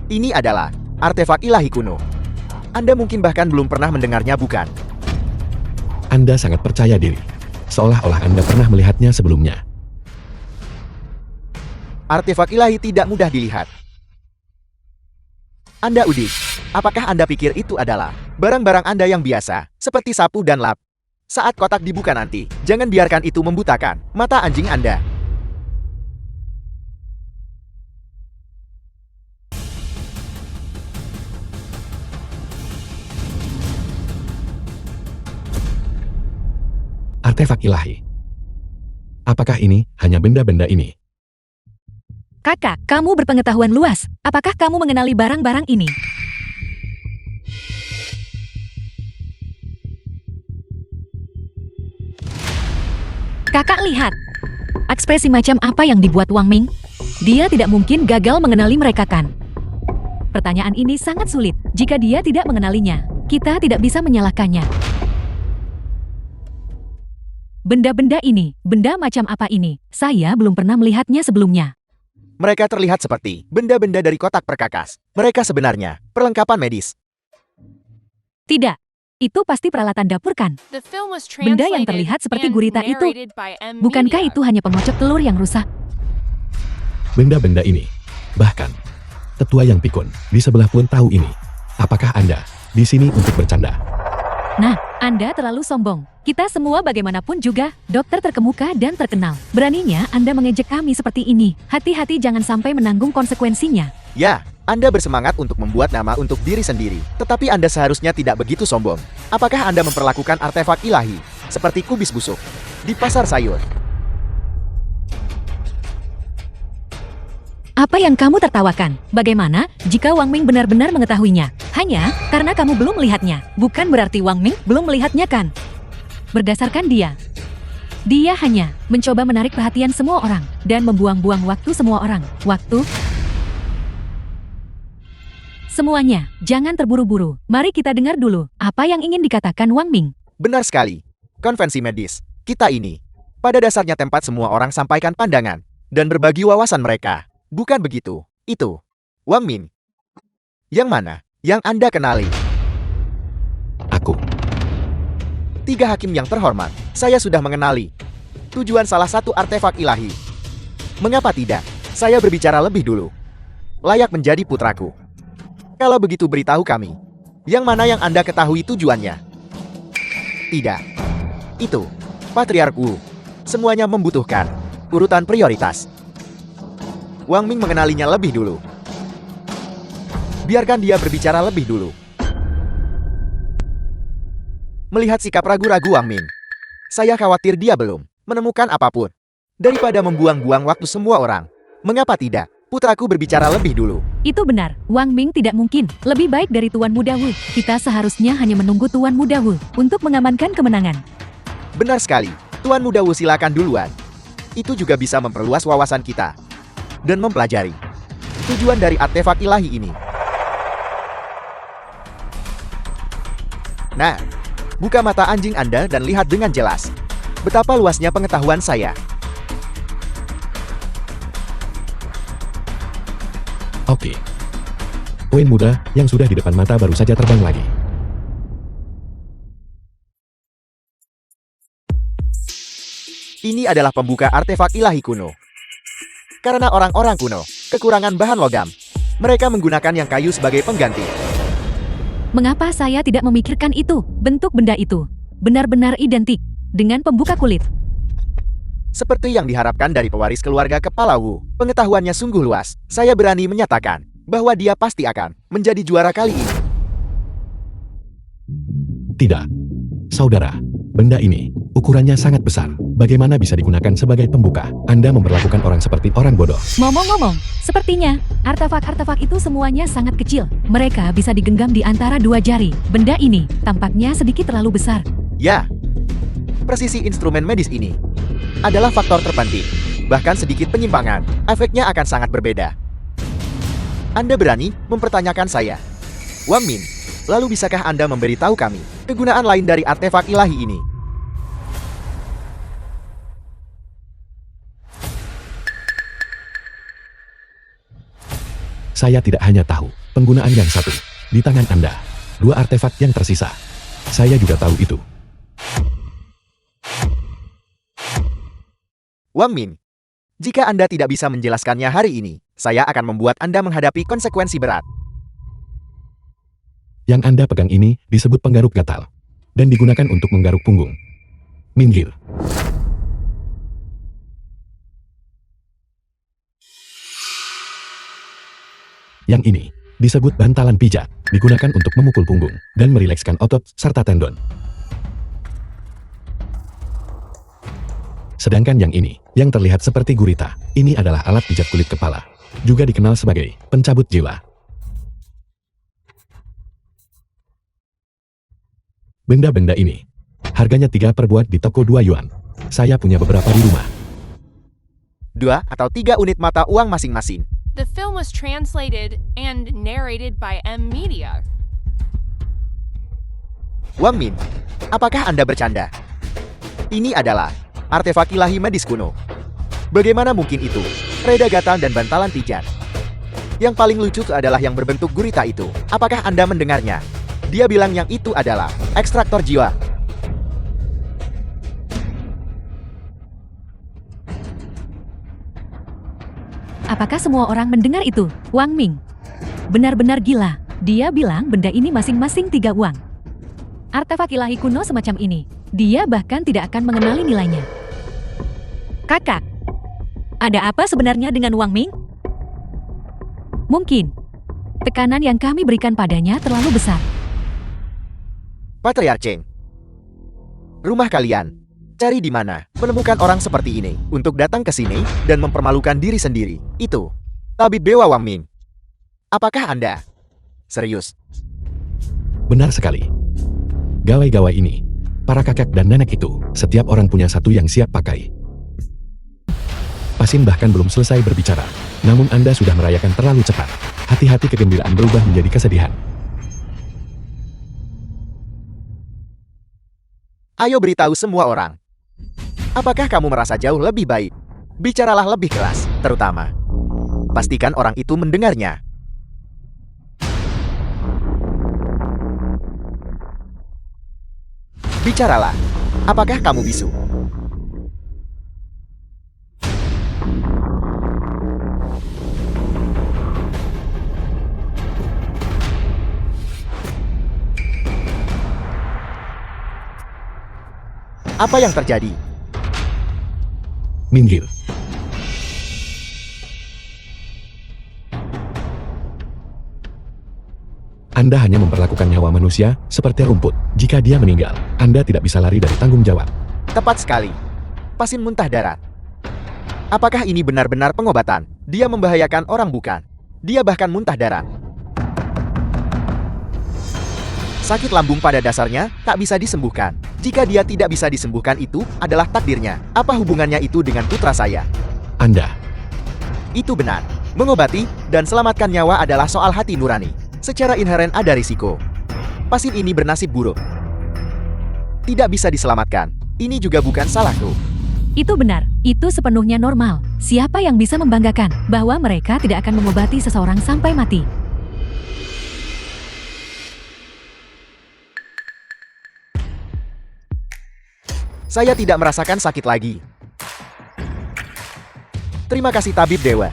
ini adalah artefak ilahi kuno. Anda mungkin bahkan belum pernah mendengarnya, bukan? Anda sangat percaya diri. Seolah-olah Anda pernah melihatnya sebelumnya. Artefak ilahi tidak mudah dilihat. Anda udik, apakah Anda pikir itu adalah barang-barang Anda yang biasa, seperti sapu dan lap? Saat kotak dibuka nanti, jangan biarkan itu membutakan mata anjing Anda. Artefak ilahi. Apakah ini hanya benda-benda ini? Kakak, kamu berpengetahuan luas. Apakah kamu mengenali barang-barang ini? Kakak lihat. Ekspresi macam apa yang dibuat Wang Ming? Dia tidak mungkin gagal mengenali mereka kan? Pertanyaan ini sangat sulit. Jika dia tidak mengenalinya, kita tidak bisa menyalahkannya. Benda-benda ini, benda macam apa ini? Saya belum pernah melihatnya sebelumnya. Mereka terlihat seperti benda-benda dari kotak perkakas. Mereka sebenarnya perlengkapan medis. Tidak, itu pasti peralatan dapur kan? The film was Benda yang translated terlihat seperti and gurita itu. narrated by M Bukankah Media. itu hanya pengocok telur yang rusak? benda-benda ini. Bahkan, tetua yang pikun di sebelah pun tahu ini. Apakah Anda di sini untuk bercanda? Nah, Anda terlalu sombong. Kita semua bagaimanapun juga dokter terkemuka dan terkenal. Beraninya Anda mengejek kami seperti ini. Hati-hati jangan sampai menanggung konsekuensinya. Ya, Anda bersemangat untuk membuat nama untuk diri sendiri. Tetapi Anda seharusnya tidak begitu sombong. Apakah Anda memperlakukan artefak ilahi seperti kubis busuk di pasar sayur? Apa yang kamu tertawakan? Bagaimana jika Wang Ming benar-benar mengetahuinya? Hanya karena kamu belum melihatnya. Bukan berarti Wang Ming belum melihatnya kan? Berdasarkan dia hanya mencoba menarik perhatian semua orang dan membuang-buang waktu semua orang. Waktu semuanya, jangan terburu-buru. Mari kita dengar dulu apa yang ingin dikatakan Wang Ming. Benar sekali. Konvensi medis kita ini pada dasarnya tempat semua orang sampaikan pandangan dan berbagi wawasan mereka. Bukan begitu? Itu Wang Ming. Yang mana? Yang Anda kenali? Aku. 3 hakim yang terhormat, saya sudah mengenali tujuan salah satu artefak ilahi. Mengapa tidak? Saya berbicara lebih dulu. Layak menjadi putraku. Kalau begitu beritahu kami, yang mana yang Anda ketahui tujuannya? Tidak. Itu Patriark Wu. Semuanya membutuhkan urutan prioritas. Wang Ming mengenalinya lebih dulu. Biarkan dia berbicara lebih dulu. Melihat sikap ragu-ragu Wang Ming, saya khawatir dia belum menemukan apapun. Daripada membuang-buang waktu semua orang, mengapa tidak putraku berbicara lebih dulu? Itu benar, Wang Ming tidak mungkin lebih baik dari Tuan Muda Wu. Kita seharusnya hanya menunggu Tuan Muda Wu untuk mengamankan kemenangan. Benar sekali, Tuan Muda Wu silakan duluan. Itu juga bisa memperluas wawasan kita dan mempelajari tujuan dari artefak ilahi ini. Nah, buka mata anjing Anda dan lihat dengan jelas betapa luasnya pengetahuan saya. Oke. Poin muda yang sudah di depan mata baru saja terbang lagi. Ini adalah pembuka artefak ilahi kuno. Karena orang-orang kuno kekurangan bahan logam, mereka menggunakan yang kayu sebagai pengganti. Mengapa saya tidak memikirkan itu? Bentuk benda itu benar-benar identik dengan pembuka kulit. Seperti yang diharapkan dari pewaris keluarga Kepala Wu, pengetahuannya sungguh luas. Saya berani menyatakan bahwa dia pasti akan menjadi juara kali ini. Tidak. Saudara, benda ini ukurannya sangat besar. Bagaimana bisa digunakan sebagai pembuka? Anda memperlakukan orang seperti orang bodoh. Ngomong-ngomong, sepertinya artefak-artefak itu semuanya sangat kecil. Mereka bisa digenggam di antara 2 jari. Benda ini tampaknya sedikit terlalu besar. Ya, presisi instrumen medis ini adalah faktor terpenting. Bahkan sedikit penyimpangan, efeknya akan sangat berbeda. Anda berani mempertanyakan saya? Wang Ming, lalu bisakah Anda memberitahu kami kegunaan lain dari artefak ilahi ini? Saya tidak hanya tahu penggunaan yang satu di tangan Anda, 2 artefak yang tersisa. Saya juga tahu itu. Wang Ming, jika Anda tidak bisa menjelaskannya hari ini, saya akan membuat Anda menghadapi konsekuensi berat. Yang Anda pegang ini disebut penggaruk gatal dan digunakan untuk menggaruk punggung. Minggir. Yang ini disebut bantalan pijat, digunakan untuk memukul punggung dan merilekskan otot serta tendon. Sedangkan yang ini, yang terlihat seperti gurita, ini adalah alat pijat kulit kepala, juga dikenal sebagai pencabut jiwa. Benda-benda ini, harganya 3 per buat di toko 2 yuan. Saya punya beberapa di rumah. 2 atau 3 unit mata uang masing-masing. The film was translated and narrated by M Media. Wang Ming, apakah Anda bercanda? Ini adalah artefak ilahi medis kuno. Bagaimana mungkin itu? Reda gatal dan bantalan pijat. Yang paling lucu adalah yang berbentuk gurita itu. Apakah Anda mendengarnya? Dia bilang yang itu adalah ekstraktor jiwa. Apakah semua orang mendengar itu? Wang Ming benar-benar gila. Dia bilang benda ini masing-masing 3 uang. Artefak ilahi kuno semacam ini, dia bahkan tidak akan mengenali nilainya. Kakak, ada apa sebenarnya dengan Wang Ming? Mungkin tekanan yang kami berikan padanya terlalu besar. Patriarch Cheng. Rumah kalian. Cari di mana menemukan orang seperti ini untuk datang ke sini dan mempermalukan diri sendiri. Itu tabib dewa Wang Ming. Apakah Anda serius? Benar sekali. Gawai-gawai ini, para kakek dan nenek itu, setiap orang punya satu yang siap pakai. Pasin bahkan belum selesai berbicara, namun Anda sudah merayakan terlalu cepat. Hati-hati kegembiraan berubah menjadi kesedihan. Ayo beritahu semua orang. Apakah kamu merasa jauh lebih baik? Bicaralah lebih keras, terutama. Pastikan orang itu mendengarnya. Bicaralah. Apakah kamu bisu? Apa yang terjadi? Minggir. Anda hanya memperlakukan nyawa manusia seperti rumput. Jika dia meninggal, Anda tidak bisa lari dari tanggung jawab. Tepat sekali. Pasin muntah darat. Apakah ini benar-benar pengobatan? Dia membahayakan orang bukan? Dia bahkan muntah darah. Sakit lambung pada dasarnya tak bisa disembuhkan. Jika dia tidak bisa disembuhkan itu adalah takdirnya. Apa hubungannya itu dengan putra saya? Anda. Itu benar. Mengobati dan selamatkan nyawa adalah soal hati nurani. Secara inheren ada risiko. Pasien ini bernasib buruk. Tidak bisa diselamatkan. Ini juga bukan salahku. Itu benar, itu sepenuhnya normal. Siapa yang bisa membanggakan bahwa mereka tidak akan mengobati seseorang sampai mati? Saya tidak merasakan sakit lagi. Terima kasih tabib dewa.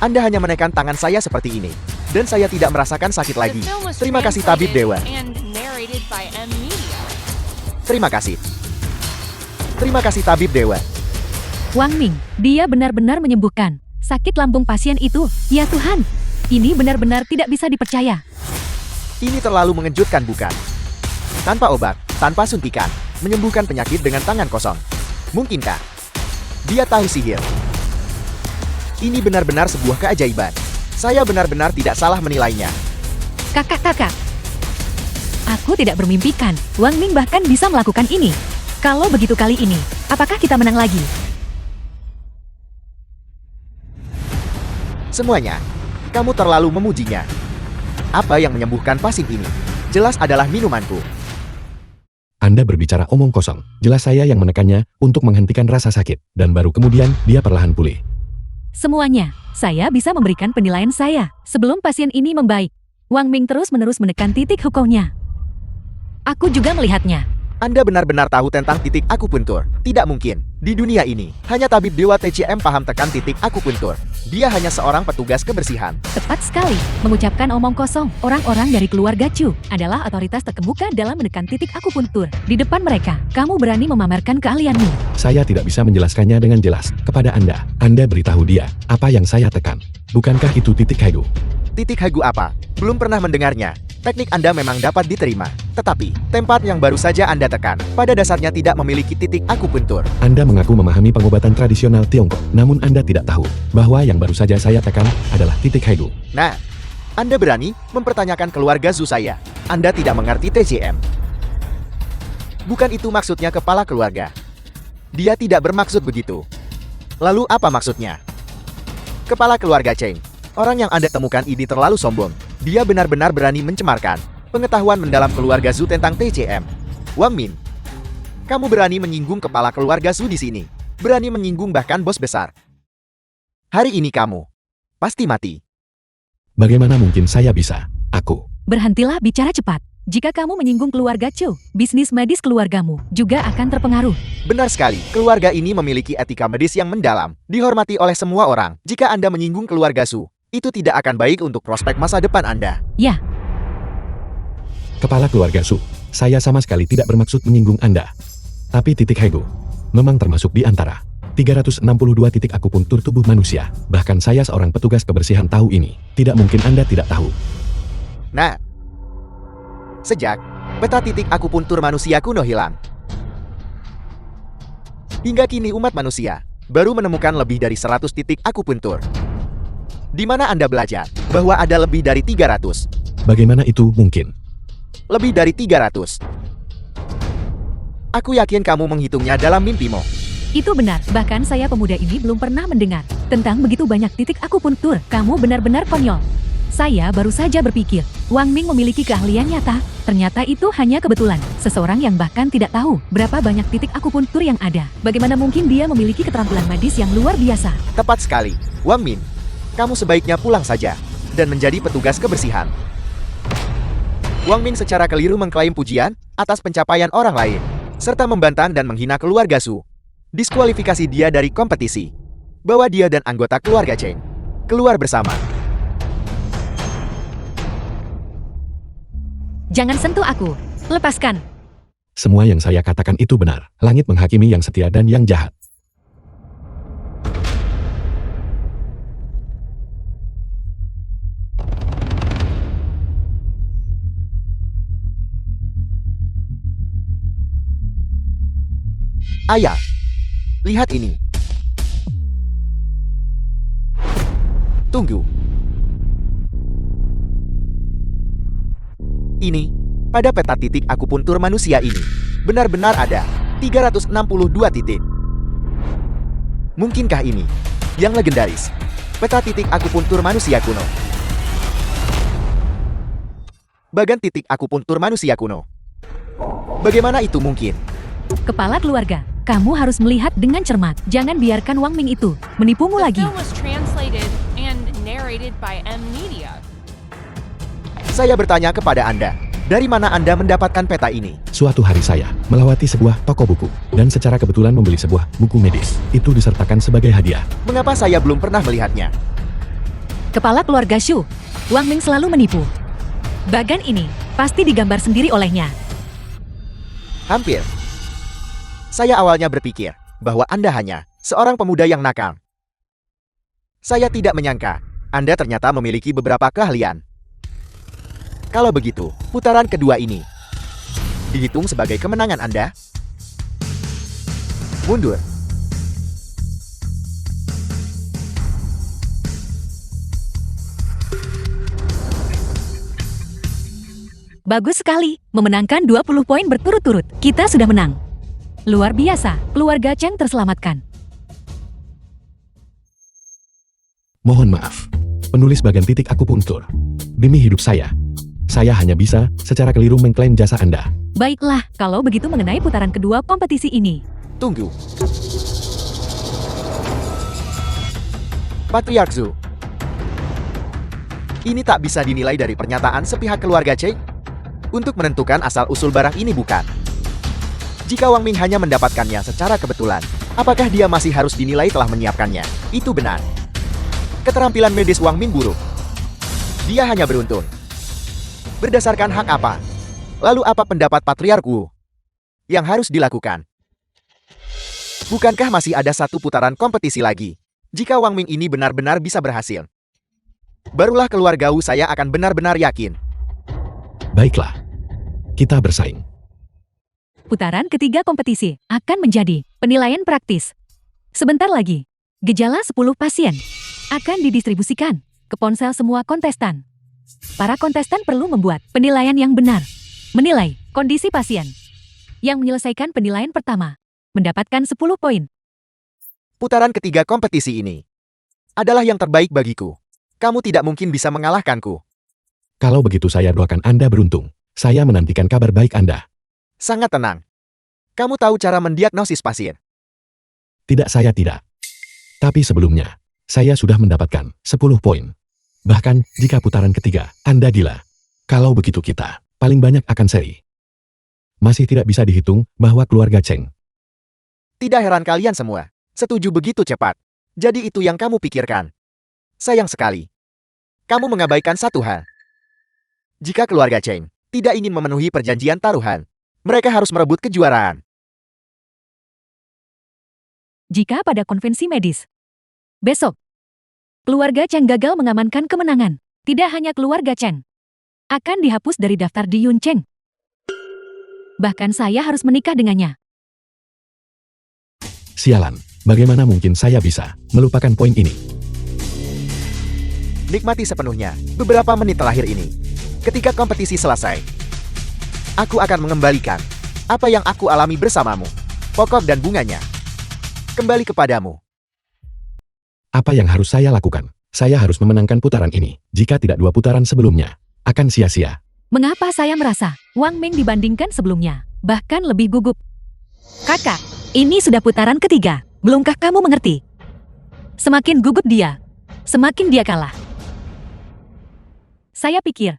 Anda hanya menekan tangan saya seperti ini. Dan saya tidak merasakan sakit lagi. The film was Terima kasih tabib dewa. translated and narrated by M Media. Terima kasih. Terima kasih tabib dewa. Wang Ming, dia benar-benar menyembuhkan sakit lambung pasien itu. Ya Tuhan, ini benar-benar tidak bisa dipercaya. Ini terlalu mengejutkan bukan? Tanpa obat, tanpa suntikan, menyembuhkan penyakit dengan tangan kosong. Mungkinkah? Dia tahu sihir. Ini benar-benar sebuah keajaiban. Saya benar-benar tidak salah menilainya. Kakak-kakak, aku tidak bermimpikan Wang Ming bahkan bisa melakukan ini. Kalau begitu kali ini, apakah kita menang lagi? Semuanya, kamu terlalu memujinya. Apa yang menyembuhkan pasien ini? Jelas adalah minumanku. Anda berbicara omong kosong. Jelas saya yang menekannya untuk menghentikan rasa sakit. Dan baru kemudian dia perlahan pulih. Semuanya, saya bisa memberikan penilaian saya sebelum pasien ini membaik. Wang Ming terus-menerus menekan titik hukumnya. Aku juga melihatnya. Anda benar-benar tahu tentang titik akupuntur. Tidak mungkin. Di dunia ini, hanya tabib dewa TCM paham tekan titik akupuntur. Dia hanya seorang petugas kebersihan. Tepat sekali, mengucapkan omong kosong. Orang-orang dari keluarga Chu adalah otoritas terkemuka dalam menekan titik akupuntur. Di depan mereka, kamu berani memamerkan keahlianmu. Saya tidak bisa menjelaskannya dengan jelas kepada Anda. Anda beritahu dia apa yang saya tekan. Bukankah itu titik Haigu? Titik Haigu apa? Belum pernah mendengarnya. Teknik Anda memang dapat diterima. Tetapi, tempat yang baru saja Anda tekan, pada dasarnya tidak memiliki titik akupuntur. Anda mengaku memahami pengobatan tradisional Tiongkok, namun Anda tidak tahu bahwa yang baru saja saya tekan adalah titik Haigu. Nah, Anda berani mempertanyakan keluarga Zhu saya. Anda tidak mengerti TCM. Bukan itu maksudnya kepala keluarga. Dia tidak bermaksud begitu. Lalu apa maksudnya? Kepala keluarga Cheng. Orang yang Anda temukan ini terlalu sombong. Dia benar-benar berani mencemarkan pengetahuan mendalam keluarga Zhu tentang TCM. Wang Min, kamu berani menyinggung kepala keluarga Zhu di sini. Berani menyinggung bahkan bos besar. Hari ini kamu pasti mati. Bagaimana mungkin saya bisa? Aku. Berhentilah bicara cepat. Jika kamu menyinggung keluarga Chu, bisnis medis keluargamu juga akan terpengaruh. Benar sekali, keluarga ini memiliki etika medis yang mendalam, dihormati oleh semua orang. Jika Anda menyinggung keluarga Su, itu tidak akan baik untuk prospek masa depan Anda. Ya, Kepala keluarga Su, saya sama sekali tidak bermaksud menyinggung Anda. Tapi titik Hego memang termasuk di antara 362 titik akupuntur tubuh manusia. Bahkan saya seorang petugas kebersihan tahu ini. Tidak mungkin Anda tidak tahu. Nah, sejak peta titik akupuntur manusia kuno hilang, hingga kini umat manusia baru menemukan lebih dari 100 titik akupuntur. Di mana Anda belajar bahwa ada lebih dari 300. Bagaimana itu mungkin? Lebih dari 300. Aku yakin kamu menghitungnya dalam mimpimu. itu benar. Bahkan saya pemuda ini belum pernah mendengar tentang begitu banyak titik akupuntur. Kamu benar-benar konyol. Saya baru saja berpikir, Wang Ming memiliki keahlian nyata. Ternyata itu hanya kebetulan. Seseorang yang bahkan tidak tahu berapa banyak titik akupuntur yang ada. Bagaimana mungkin dia memiliki keterampilan medis yang luar biasa? Tepat sekali, Wang Min. Kamu sebaiknya pulang saja dan menjadi petugas kebersihan. Wang Min secara keliru mengklaim pujian atas pencapaian orang lain, serta membantah dan menghina keluarga Su. Diskualifikasi dia dari kompetisi. Bawa dia dan anggota keluarga Cheng keluar bersama. Jangan sentuh aku. Lepaskan. Semua yang saya katakan itu benar. Langit menghakimi yang setia dan yang jahat. Ayah, lihat ini. Tunggu. Ini, pada peta titik akupuntur manusia ini, benar-benar ada 362 titik. Mungkinkah ini yang legendaris? Peta titik akupuntur manusia kuno. Bagan titik akupuntur manusia kuno. Bagaimana itu mungkin? Kepala keluarga, kamu harus melihat dengan cermat. Jangan biarkan Wang Ming itu menipumu The lagi. film was translated and narrated by M Media. Saya bertanya kepada Anda, dari mana Anda mendapatkan peta ini? Suatu hari saya melewati sebuah toko buku dan secara kebetulan membeli sebuah buku medis. Itu disertakan sebagai hadiah. Mengapa saya belum pernah melihatnya? Kepala keluarga Shu, Wang Ming selalu menipu. Bagan ini pasti digambar sendiri olehnya. Hampir. Saya awalnya berpikir bahwa Anda hanya seorang pemuda yang nakal. Saya tidak menyangka Anda ternyata memiliki beberapa keahlian. Kalau begitu, putaran kedua ini dihitung sebagai kemenangan Anda. Mundur. Bagus sekali, memenangkan 20 poin berturut-turut. Kita sudah menang. Luar biasa, keluarga Cheng terselamatkan. Mohon maaf. Penulis bagan titik akupuntur. Demi hidup saya hanya bisa secara keliru mengklaim jasa Anda. Baiklah, kalau begitu mengenai putaran kedua kompetisi ini. Tunggu. Patriark Zhu. Ini tak bisa dinilai dari pernyataan sepihak keluarga Cheng. Untuk menentukan asal-usul barang ini bukan. Jika Wang Ming hanya mendapatkannya secara kebetulan, apakah dia masih harus dinilai telah menyiapkannya? Itu benar. Keterampilan medis Wang Ming buruk. Dia hanya beruntung. Berdasarkan hak apa? Lalu apa pendapat Patriark Wu yang harus dilakukan? Bukankah masih ada satu putaran kompetisi lagi? Jika Wang Ming ini benar-benar bisa berhasil, barulah keluarga Wu saya akan benar-benar yakin. Baiklah. Kita bersaing. Putaran ketiga kompetisi akan menjadi penilaian praktis. Sebentar lagi, gejala 10 pasien akan didistribusikan ke ponsel semua kontestan. Para kontestan perlu membuat penilaian yang benar, menilai kondisi pasien. Yang menyelesaikan penilaian pertama mendapatkan 10 poin. Putaran ketiga kompetisi ini adalah yang terbaik bagiku. Kamu tidak mungkin bisa mengalahkanku. Kalau begitu saya doakan Anda beruntung. Saya menantikan kabar baik Anda. Sangat tenang. Kamu tahu cara mendiagnosis pasien? Tidak, saya tidak. Tapi sebelumnya, saya sudah mendapatkan 10 poin. Bahkan, jika putaran ketiga, Anda gila. Kalau begitu kita paling banyak akan seri. Masih tidak bisa dihitung bahwa keluarga Cheng. Tidak heran kalian semua setuju begitu cepat. Jadi itu yang kamu pikirkan. Sayang sekali. Kamu mengabaikan satu hal. Jika keluarga Cheng tidak ingin memenuhi perjanjian taruhan, mereka harus merebut kejuaraan. Jika pada konvensi medis besok, keluarga Cheng gagal mengamankan kemenangan, tidak hanya keluarga Cheng akan dihapus dari daftar di Yun Cheng. Bahkan saya harus menikah dengannya. Sialan, bagaimana mungkin saya bisa melupakan poin ini? Nikmati sepenuhnya beberapa menit terakhir ini. Ketika kompetisi selesai, aku akan mengembalikan apa yang aku alami bersamamu, pokok dan bunganya, kembali kepadamu. Apa yang harus saya lakukan? Saya harus memenangkan putaran ini. Jika tidak 2 putaran sebelumnya, akan sia-sia. Mengapa saya merasa Wang Ming dibandingkan sebelumnya bahkan lebih gugup? Kakak, ini sudah putaran ketiga. Belumkah kamu mengerti? Semakin gugup dia, semakin dia kalah. Saya pikir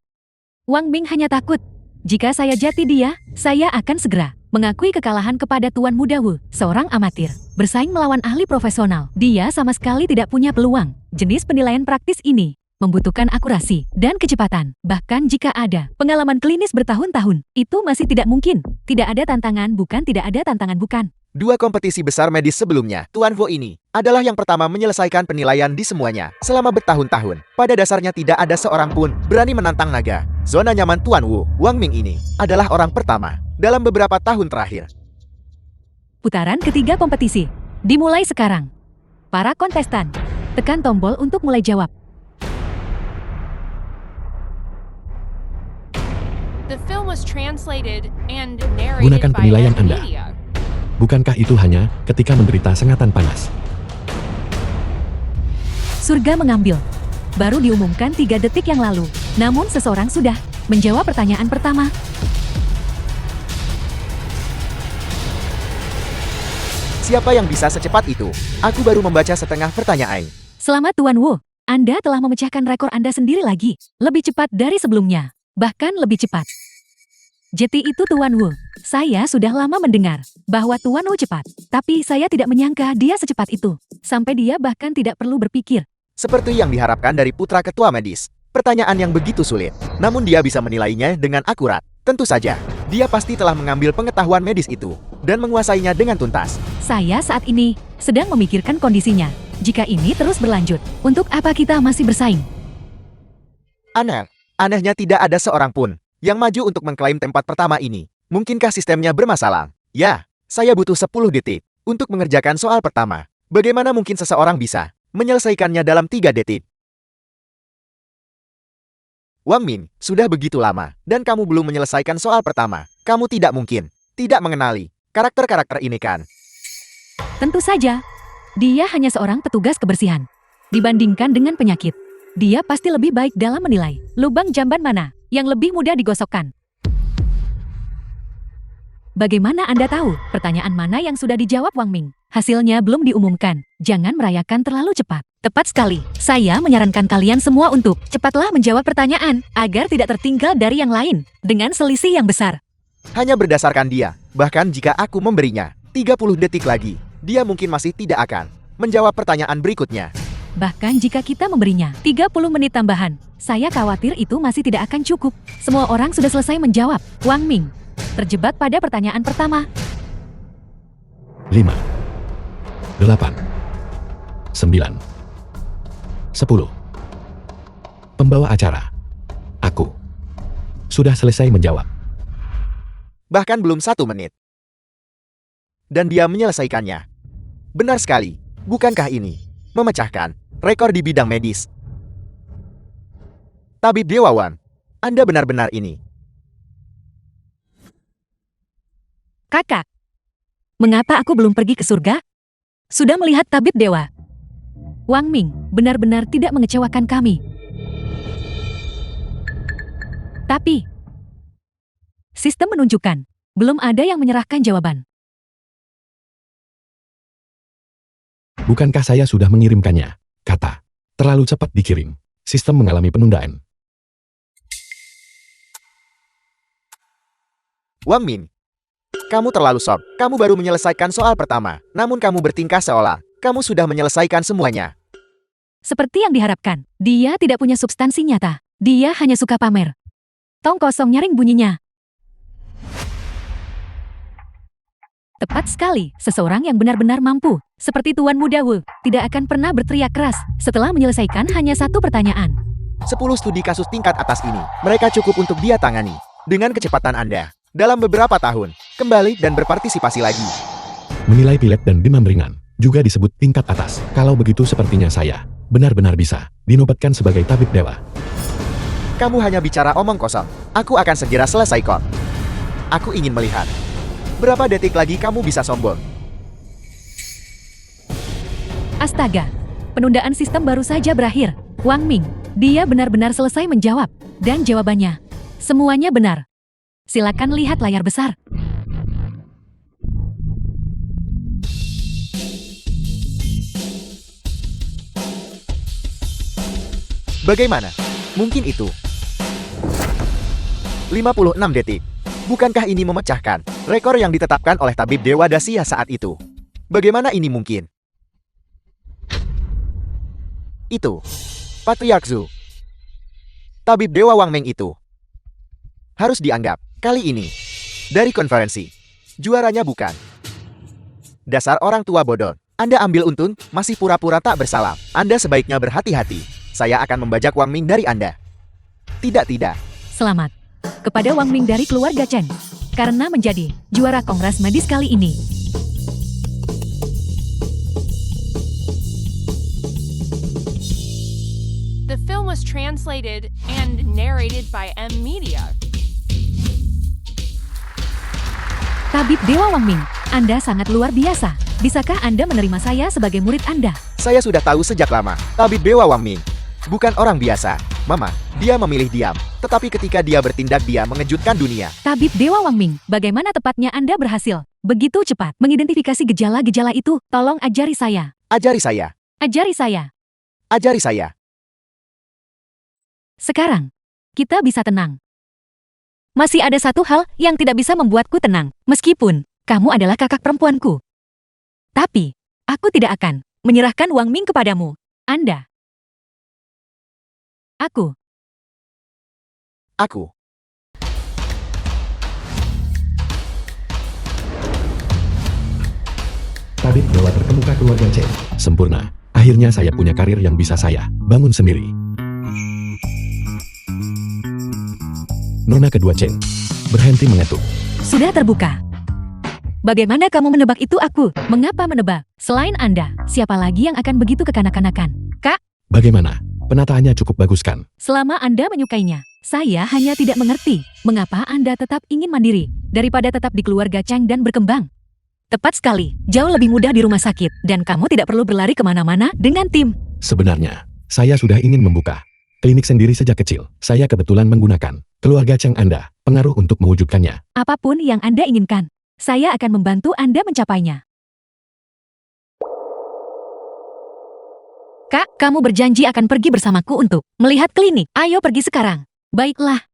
Wang Ming hanya takut. Jika saya jati dia, saya akan segera mengakui kekalahan kepada Tuan Muda Wu, seorang amatir. Bersaing melawan ahli profesional, dia sama sekali tidak punya peluang. Jenis penilaian praktis ini membutuhkan akurasi dan kecepatan. Bahkan jika ada pengalaman klinis bertahun-tahun, itu masih tidak mungkin. Tidak ada tantangan bukan. 2 kompetisi besar medis sebelumnya, Tuan Wu ini adalah yang pertama menyelesaikan penilaian di semuanya selama bertahun-tahun. Pada dasarnya tidak ada seorang pun berani menantang naga. Zona nyaman Tuan Wu, Wang Ming ini adalah orang pertama dalam beberapa tahun terakhir. Putaran ketiga kompetisi dimulai sekarang. Para kontestan, tekan tombol untuk mulai jawab. The film was translated and narrated Gunakan by penilaian Ed Anda. Media. Bukankah itu hanya ketika menderita sengatan panas? Surga mengambil. Baru diumumkan 3 detik yang lalu. Namun seseorang sudah menjawab pertanyaan pertama. Siapa yang bisa secepat itu? Aku baru membaca setengah pertanyaan. Selamat Tuan Wu, Anda telah memecahkan rekor Anda sendiri lagi. Lebih cepat dari sebelumnya. Bahkan lebih cepat. Jeti itu Tuan Wu. Saya sudah lama mendengar bahwa Tuan Wu cepat. Tapi saya tidak menyangka dia secepat itu. Sampai dia bahkan tidak perlu berpikir. Seperti yang diharapkan dari putra ketua medis. Pertanyaan yang begitu sulit. Namun dia bisa menilainya dengan akurat. Tentu saja, dia pasti telah mengambil pengetahuan medis itu dan menguasainya dengan tuntas. Saya saat ini sedang memikirkan kondisinya. Jika ini terus berlanjut, untuk apa kita masih bersaing? Anehnya tidak ada seorang pun yang maju untuk mengklaim tempat pertama ini. Mungkinkah sistemnya bermasalah? Ya, saya butuh 10 detik untuk mengerjakan soal pertama. Bagaimana mungkin seseorang bisa menyelesaikannya dalam 3 detik? Wang Ming, sudah begitu lama, dan kamu belum menyelesaikan soal pertama. Kamu tidak mungkin tidak mengenali karakter-karakter ini kan? Tentu saja. Dia hanya seorang petugas kebersihan. Dibandingkan dengan penyakit, dia pasti lebih baik dalam menilai lubang jamban mana yang lebih mudah digosokkan. Bagaimana Anda tahu pertanyaan mana yang sudah dijawab Wang Ming? Hasilnya belum diumumkan. Jangan merayakan terlalu cepat. Tepat sekali. Saya menyarankan kalian semua untuk cepatlah menjawab pertanyaan agar tidak tertinggal dari yang lain dengan selisih yang besar. Hanya berdasarkan dia, bahkan jika aku memberinya 30 detik lagi, dia mungkin masih tidak akan menjawab pertanyaan berikutnya. Bahkan jika kita memberinya 30 menit tambahan, saya khawatir itu masih tidak akan cukup. Semua orang sudah selesai menjawab. Wang Ming terjebak pada pertanyaan pertama. 5, 8, 9, 10. Pembawa acara. Aku sudah selesai menjawab. Bahkan belum 1 menit. Dan dia menyelesaikannya. Benar sekali, bukankah ini memecahkan rekor di bidang medis? Tabib Dewawan, Anda benar-benar ini. Kakak, mengapa aku belum pergi ke surga? Sudah melihat tabib dewa. Wang Ming benar-benar tidak mengecewakan kami. Tapi, sistem menunjukkan belum ada yang menyerahkan jawaban. Bukankah saya sudah mengirimkannya? Kata, terlalu cepat dikirim. Sistem mengalami penundaan. Wang Ming, kamu terlalu sob. Kamu baru menyelesaikan soal pertama, namun kamu bertingkah seolah kamu sudah menyelesaikan semuanya. Seperti yang diharapkan, dia tidak punya substansi nyata. Dia hanya suka pamer. Tong kosong nyaring bunyinya. Tepat sekali, seseorang yang benar-benar mampu, seperti Tuan Muda Wu, tidak akan pernah berteriak keras setelah menyelesaikan hanya satu pertanyaan. 10 studi kasus tingkat atas ini, mereka cukup untuk dia tangani. Dengan kecepatan Anda, dalam beberapa tahun, kembali dan berpartisipasi lagi. Menilai pilek dan demam ringan juga disebut tingkat atas. Kalau begitu sepertinya saya benar-benar bisa dinobatkan sebagai tabib dewa. Kamu hanya bicara omong kosong. Aku akan segera selesai kok. Aku ingin melihat. Berapa detik lagi kamu bisa sombong? Astaga, penundaan sistem baru saja berakhir. Wang Ming, dia benar-benar selesai menjawab. Dan jawabannya, semuanya benar. Silakan lihat layar besar. Bagaimana? Mungkin itu. 56 detik. Bukankah ini memecahkan rekor yang ditetapkan oleh tabib Dewa Dasia saat itu? Bagaimana ini mungkin? Itu Patriark Zhu. Tabib Dewa Wang Ming itu harus dianggap kali ini dari konferensi. Juaranya bukan. Dasar orang tua bodoh. Anda ambil untung, masih pura-pura tak bersalah. Anda sebaiknya berhati-hati. Saya akan membajak Wang Ming dari Anda. Tidak. Selamat kepada Wang Ming dari keluarga Chen, karena menjadi juara Kongres Medis kali ini. The film was translated and narrated by M Media. Tabib Dewa Wang Ming, Anda sangat luar biasa. Bisakah Anda menerima saya sebagai murid Anda? Saya sudah tahu sejak lama. Tabib Dewa Wang Ming bukan orang biasa. Mama, dia memilih diam. Tetapi ketika dia bertindak, dia mengejutkan dunia. Tabib Dewa Wang Ming, bagaimana tepatnya Anda berhasil begitu cepat mengidentifikasi gejala-gejala itu? Tolong ajari saya. Ajari saya. Ajari saya. Ajari saya. Sekarang, kita bisa tenang. Masih ada satu hal yang tidak bisa membuatku tenang, meskipun kamu adalah kakak perempuanku. Tapi, aku tidak akan menyerahkan Wang Ming kepadamu. Anda. Aku. Tabib dewa terkemuka keluarga Chen. Sempurna. Akhirnya saya punya karir yang bisa saya bangun sendiri. Nona kedua Chen berhenti mengetuk. Sudah terbuka. Bagaimana kamu menebak itu aku? Mengapa menebak? Selain Anda, siapa lagi yang akan begitu kekanak-kanakan? Kak, Bagaimana? Penataannya cukup bagus kan? selama Anda menyukainya, saya hanya tidak mengerti mengapa Anda tetap ingin mandiri daripada tetap di keluarga Chang dan berkembang. Tepat sekali, jauh lebih mudah di rumah sakit, dan kamu tidak perlu berlari kemana-mana dengan tim. Sebenarnya, saya sudah ingin membuka klinik sendiri sejak kecil. Saya kebetulan menggunakan keluarga Cheng Anda, pengaruh untuk mewujudkannya. Apapun yang Anda inginkan, saya akan membantu Anda mencapainya. Kak, kamu berjanji akan pergi bersamaku untuk melihat klinik. Ayo pergi sekarang. Baiklah.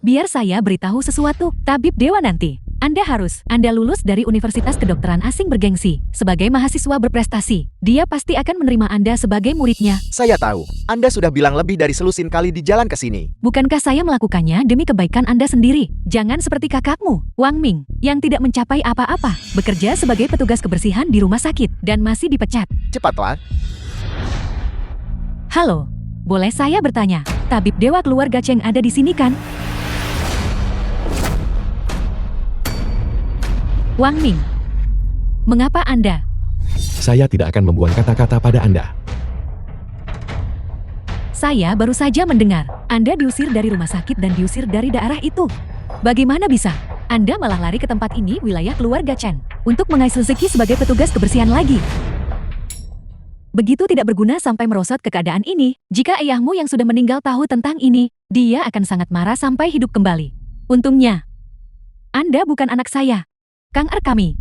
Biar saya beritahu sesuatu, tabib dewa nanti. Anda lulus dari Universitas Kedokteran Asing bergengsi. Sebagai mahasiswa berprestasi, dia pasti akan menerima Anda sebagai muridnya. Saya tahu. Anda sudah bilang lebih dari selusin kali di jalan ke sini. Bukankah saya melakukannya demi kebaikan Anda sendiri? Jangan seperti kakakmu, Wang Ming, yang tidak mencapai apa-apa. Bekerja sebagai petugas kebersihan di rumah sakit, dan masih dipecat. Cepatlah. Halo, boleh saya bertanya, tabib dewa keluarga Cheng ada di sini kan? Wang Ming, mengapa Anda? Saya tidak akan membuang kata-kata pada Anda. Saya baru saja mendengar Anda diusir dari rumah sakit dan diusir dari daerah itu. Bagaimana bisa Anda malah lari ke tempat ini, wilayah keluarga Chen, untuk mengais rezeki sebagai petugas kebersihan lagi? Begitu tidak berguna sampai merosot ke keadaan ini. Jika ayahmu yang sudah meninggal tahu tentang ini, dia akan sangat marah sampai hidup kembali. Untungnya, Anda bukan anak saya, Kang Er kami,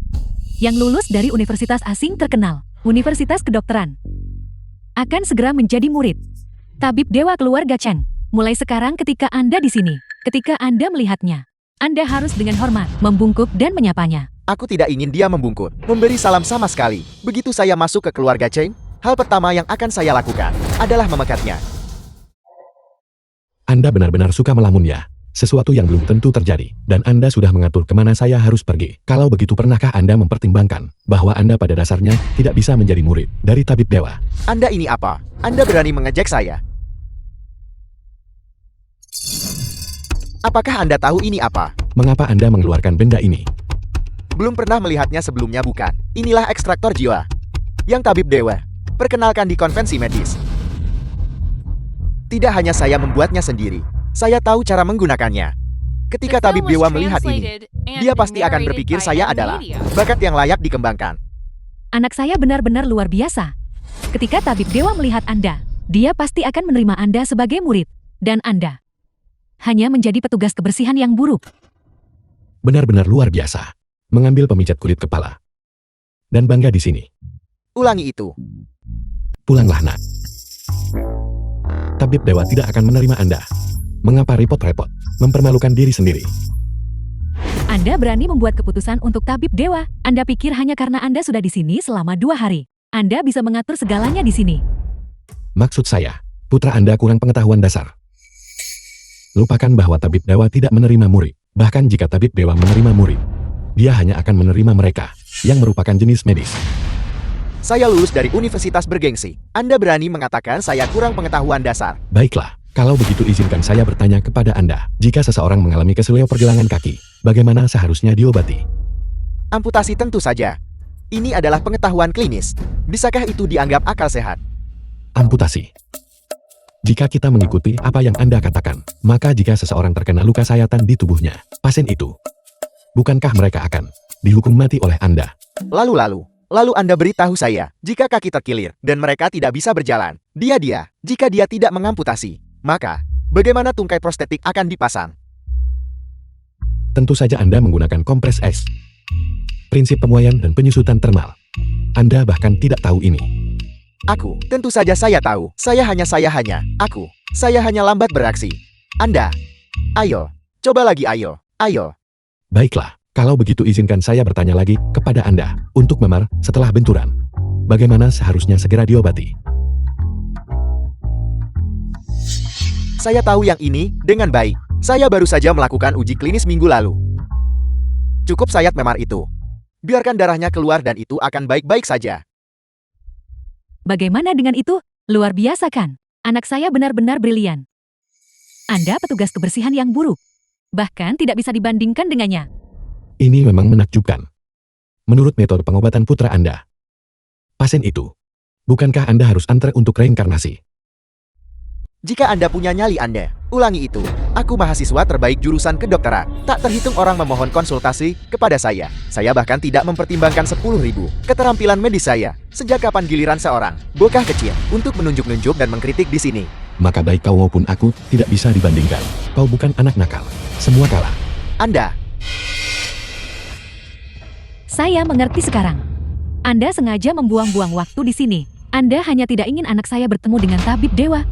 yang lulus dari universitas asing terkenal, Universitas Kedokteran, akan segera menjadi murid. Tabib Dewa Keluarga Chen. Mulai sekarang ketika Anda di sini, ketika Anda melihatnya, Anda harus dengan hormat membungkuk dan menyapanya. Aku tidak ingin dia membungkuk, memberi salam sama sekali. Begitu saya masuk ke keluarga Cheng, hal pertama yang akan saya lakukan adalah memekatnya. Anda benar-benar suka melamun ya. Sesuatu yang belum tentu terjadi, dan Anda sudah mengatur kemana saya harus pergi. Kalau begitu, pernahkah Anda mempertimbangkan bahwa Anda pada dasarnya tidak bisa menjadi murid dari Tabib Dewa? Anda ini apa? Anda berani mengejek saya? Apakah Anda tahu ini apa? Mengapa Anda mengeluarkan benda ini? Belum pernah melihatnya sebelumnya bukan? Inilah ekstraktor jiwa yang Tabib Dewa perkenalkan di konvensi medis. Tidak hanya saya membuatnya sendiri, saya tahu cara menggunakannya. Ketika The Tabib film was Dewa melihat ini, translated and dia pasti akan narrated berpikir by saya M adalah Media. bakat yang layak dikembangkan. Anak saya benar-benar luar biasa. Ketika Tabib Dewa melihat Anda, dia pasti akan menerima Anda sebagai murid. Dan Anda hanya menjadi petugas kebersihan yang buruk. Benar-benar luar biasa. Mengambil pemijat kulit kepala. Dan bangga di sini. Ulangi itu. Pulanglah, nak. Tabib Dewa tidak akan menerima Anda. Mengapa repot-repot? Mempermalukan diri sendiri. Anda berani membuat keputusan untuk Tabib Dewa. Anda pikir hanya karena Anda sudah di sini selama 2 hari, Anda bisa mengatur segalanya di sini. Maksud saya, putra Anda kurang pengetahuan dasar. Lupakan bahwa Tabib Dewa tidak menerima murid. Bahkan jika Tabib Dewa menerima murid, dia hanya akan menerima mereka yang merupakan jenis medis. Saya lulus dari universitas bergengsi. Anda berani mengatakan saya kurang pengetahuan dasar. Baiklah, kalau begitu izinkan saya bertanya kepada Anda. Jika seseorang mengalami keseleo pergelangan kaki, bagaimana seharusnya diobati? Amputasi tentu saja. Ini adalah pengetahuan klinis. Bisakah itu dianggap akal sehat? Amputasi. Jika kita mengikuti apa yang Anda katakan, maka jika seseorang terkena luka sayatan di tubuhnya, pasien itu, bukankah mereka akan dihukum mati oleh Anda? Lalu Anda beritahu saya, jika kaki terkilir dan mereka tidak bisa berjalan, jika dia tidak mengamputasi, maka bagaimana tungkai prostetik akan dipasang? Tentu saja Anda menggunakan kompres es. Prinsip pemuaian dan penyusutan termal. Anda bahkan tidak tahu ini. Tentu saja saya tahu. Saya hanya lambat beraksi. Anda, ayo, coba lagi ayo. Baiklah, kalau begitu izinkan saya bertanya lagi kepada Anda untuk memar setelah benturan. Bagaimana seharusnya segera diobati? Saya tahu yang ini dengan baik. Saya baru saja melakukan uji klinis minggu lalu. Cukup sayat memar itu. Biarkan darahnya keluar dan itu akan baik-baik saja. Bagaimana dengan itu? Luar biasa kan? Anak saya benar-benar brilian. Anda petugas kebersihan yang buruk. Bahkan tidak bisa dibandingkan dengannya. Ini memang menakjubkan. Menurut metode pengobatan putra Anda, pasien itu, bukankah Anda harus antre untuk reinkarnasi? Jika Anda punya nyali Anda, ulangi itu. Aku mahasiswa terbaik jurusan kedokteran. Tak terhitung orang memohon konsultasi kepada saya. Saya bahkan tidak mempertimbangkan 10.000 keterampilan medis saya. Sejak kapan giliran seorang bocah kecil untuk menunjuk-nunjuk dan mengkritik di sini? Maka baik kau maupun aku tidak bisa dibandingkan. Kau bukan anak nakal. Semua kalah. Anda. Saya mengerti sekarang. Anda sengaja membuang-buang waktu di sini. Anda hanya tidak ingin anak saya bertemu dengan Tabib Dewa.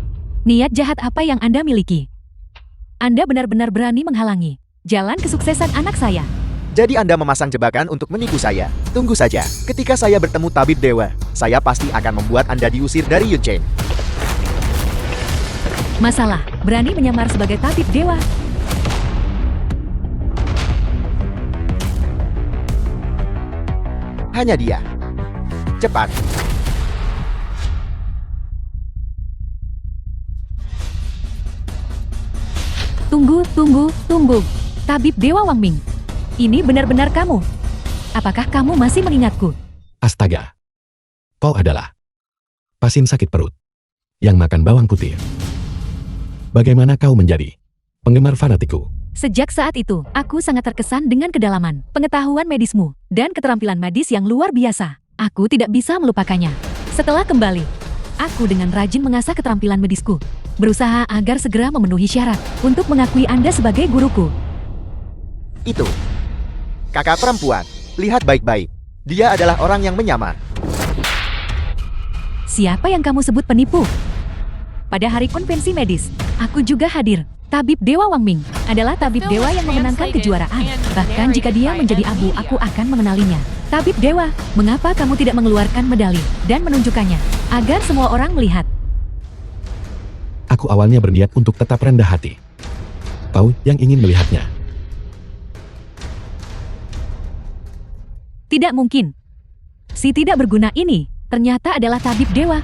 Niat jahat apa yang Anda miliki? Anda benar-benar berani menghalangi jalan kesuksesan anak saya. Jadi Anda memasang jebakan untuk menipu saya. Tunggu saja, ketika saya bertemu Tabib Dewa, saya pasti akan membuat Anda diusir dari Yunchen. Masalah, berani menyamar sebagai Tabib Dewa. Hanya dia. Cepat. Tunggu. Tabib Dewa Wang Ming. Ini benar-benar kamu. Apakah kamu masih mengingatku? Astaga. Kau adalah pasien sakit perut yang makan bawang putih. Bagaimana kau menjadi penggemar fanatiku? Sejak saat itu, aku sangat terkesan dengan kedalaman, pengetahuan medismu, dan keterampilan medis yang luar biasa. Aku tidak bisa melupakannya. Setelah kembali, aku dengan rajin mengasah keterampilan medisku, berusaha agar segera memenuhi syarat untuk mengakui Anda sebagai guruku. Itu. Kakak perempuan, lihat baik-baik. Dia adalah orang yang menyamar. Siapa yang kamu sebut penipu? pada hari konvensi medis. Aku juga hadir. Tabib Dewa Wang Ming adalah tabib dewa yang memenangkan kejuaraan. Bahkan jika dia menjadi abu, aku akan mengenalinya. Tabib Dewa, mengapa kamu tidak mengeluarkan medali dan menunjukkannya agar semua orang melihat? Aku awalnya berniat untuk tetap rendah hati. Kau yang ingin melihatnya. Tidak mungkin. Si tidak berguna ini ternyata adalah tabib dewa.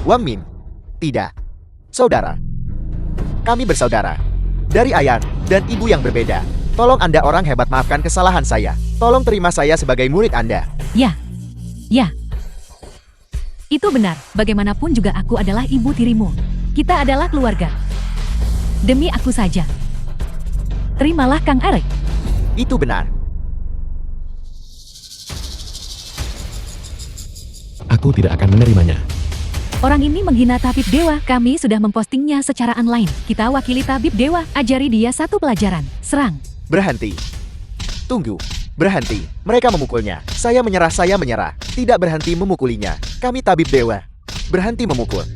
Wang Min. Tidak. Saudara. Kami bersaudara. Dari ayah dan ibu yang berbeda. Tolong Anda orang hebat maafkan kesalahan saya. Tolong terima saya sebagai murid Anda. Ya. Itu benar. Bagaimanapun juga aku adalah ibu tirimu. Kita adalah keluarga. Demi aku saja. Terimalah Kang Arek. Itu benar. Aku tidak akan menerimanya. Orang ini menghina tabib dewa. Kami sudah mempostingnya secara online. Kita wakili tabib dewa. Ajari dia satu pelajaran. Serang. Berhenti. Tunggu. Berhenti. Mereka memukulnya. Saya menyerah. Tidak berhenti memukulinya. Kami tabib dewa. Berhenti memukul.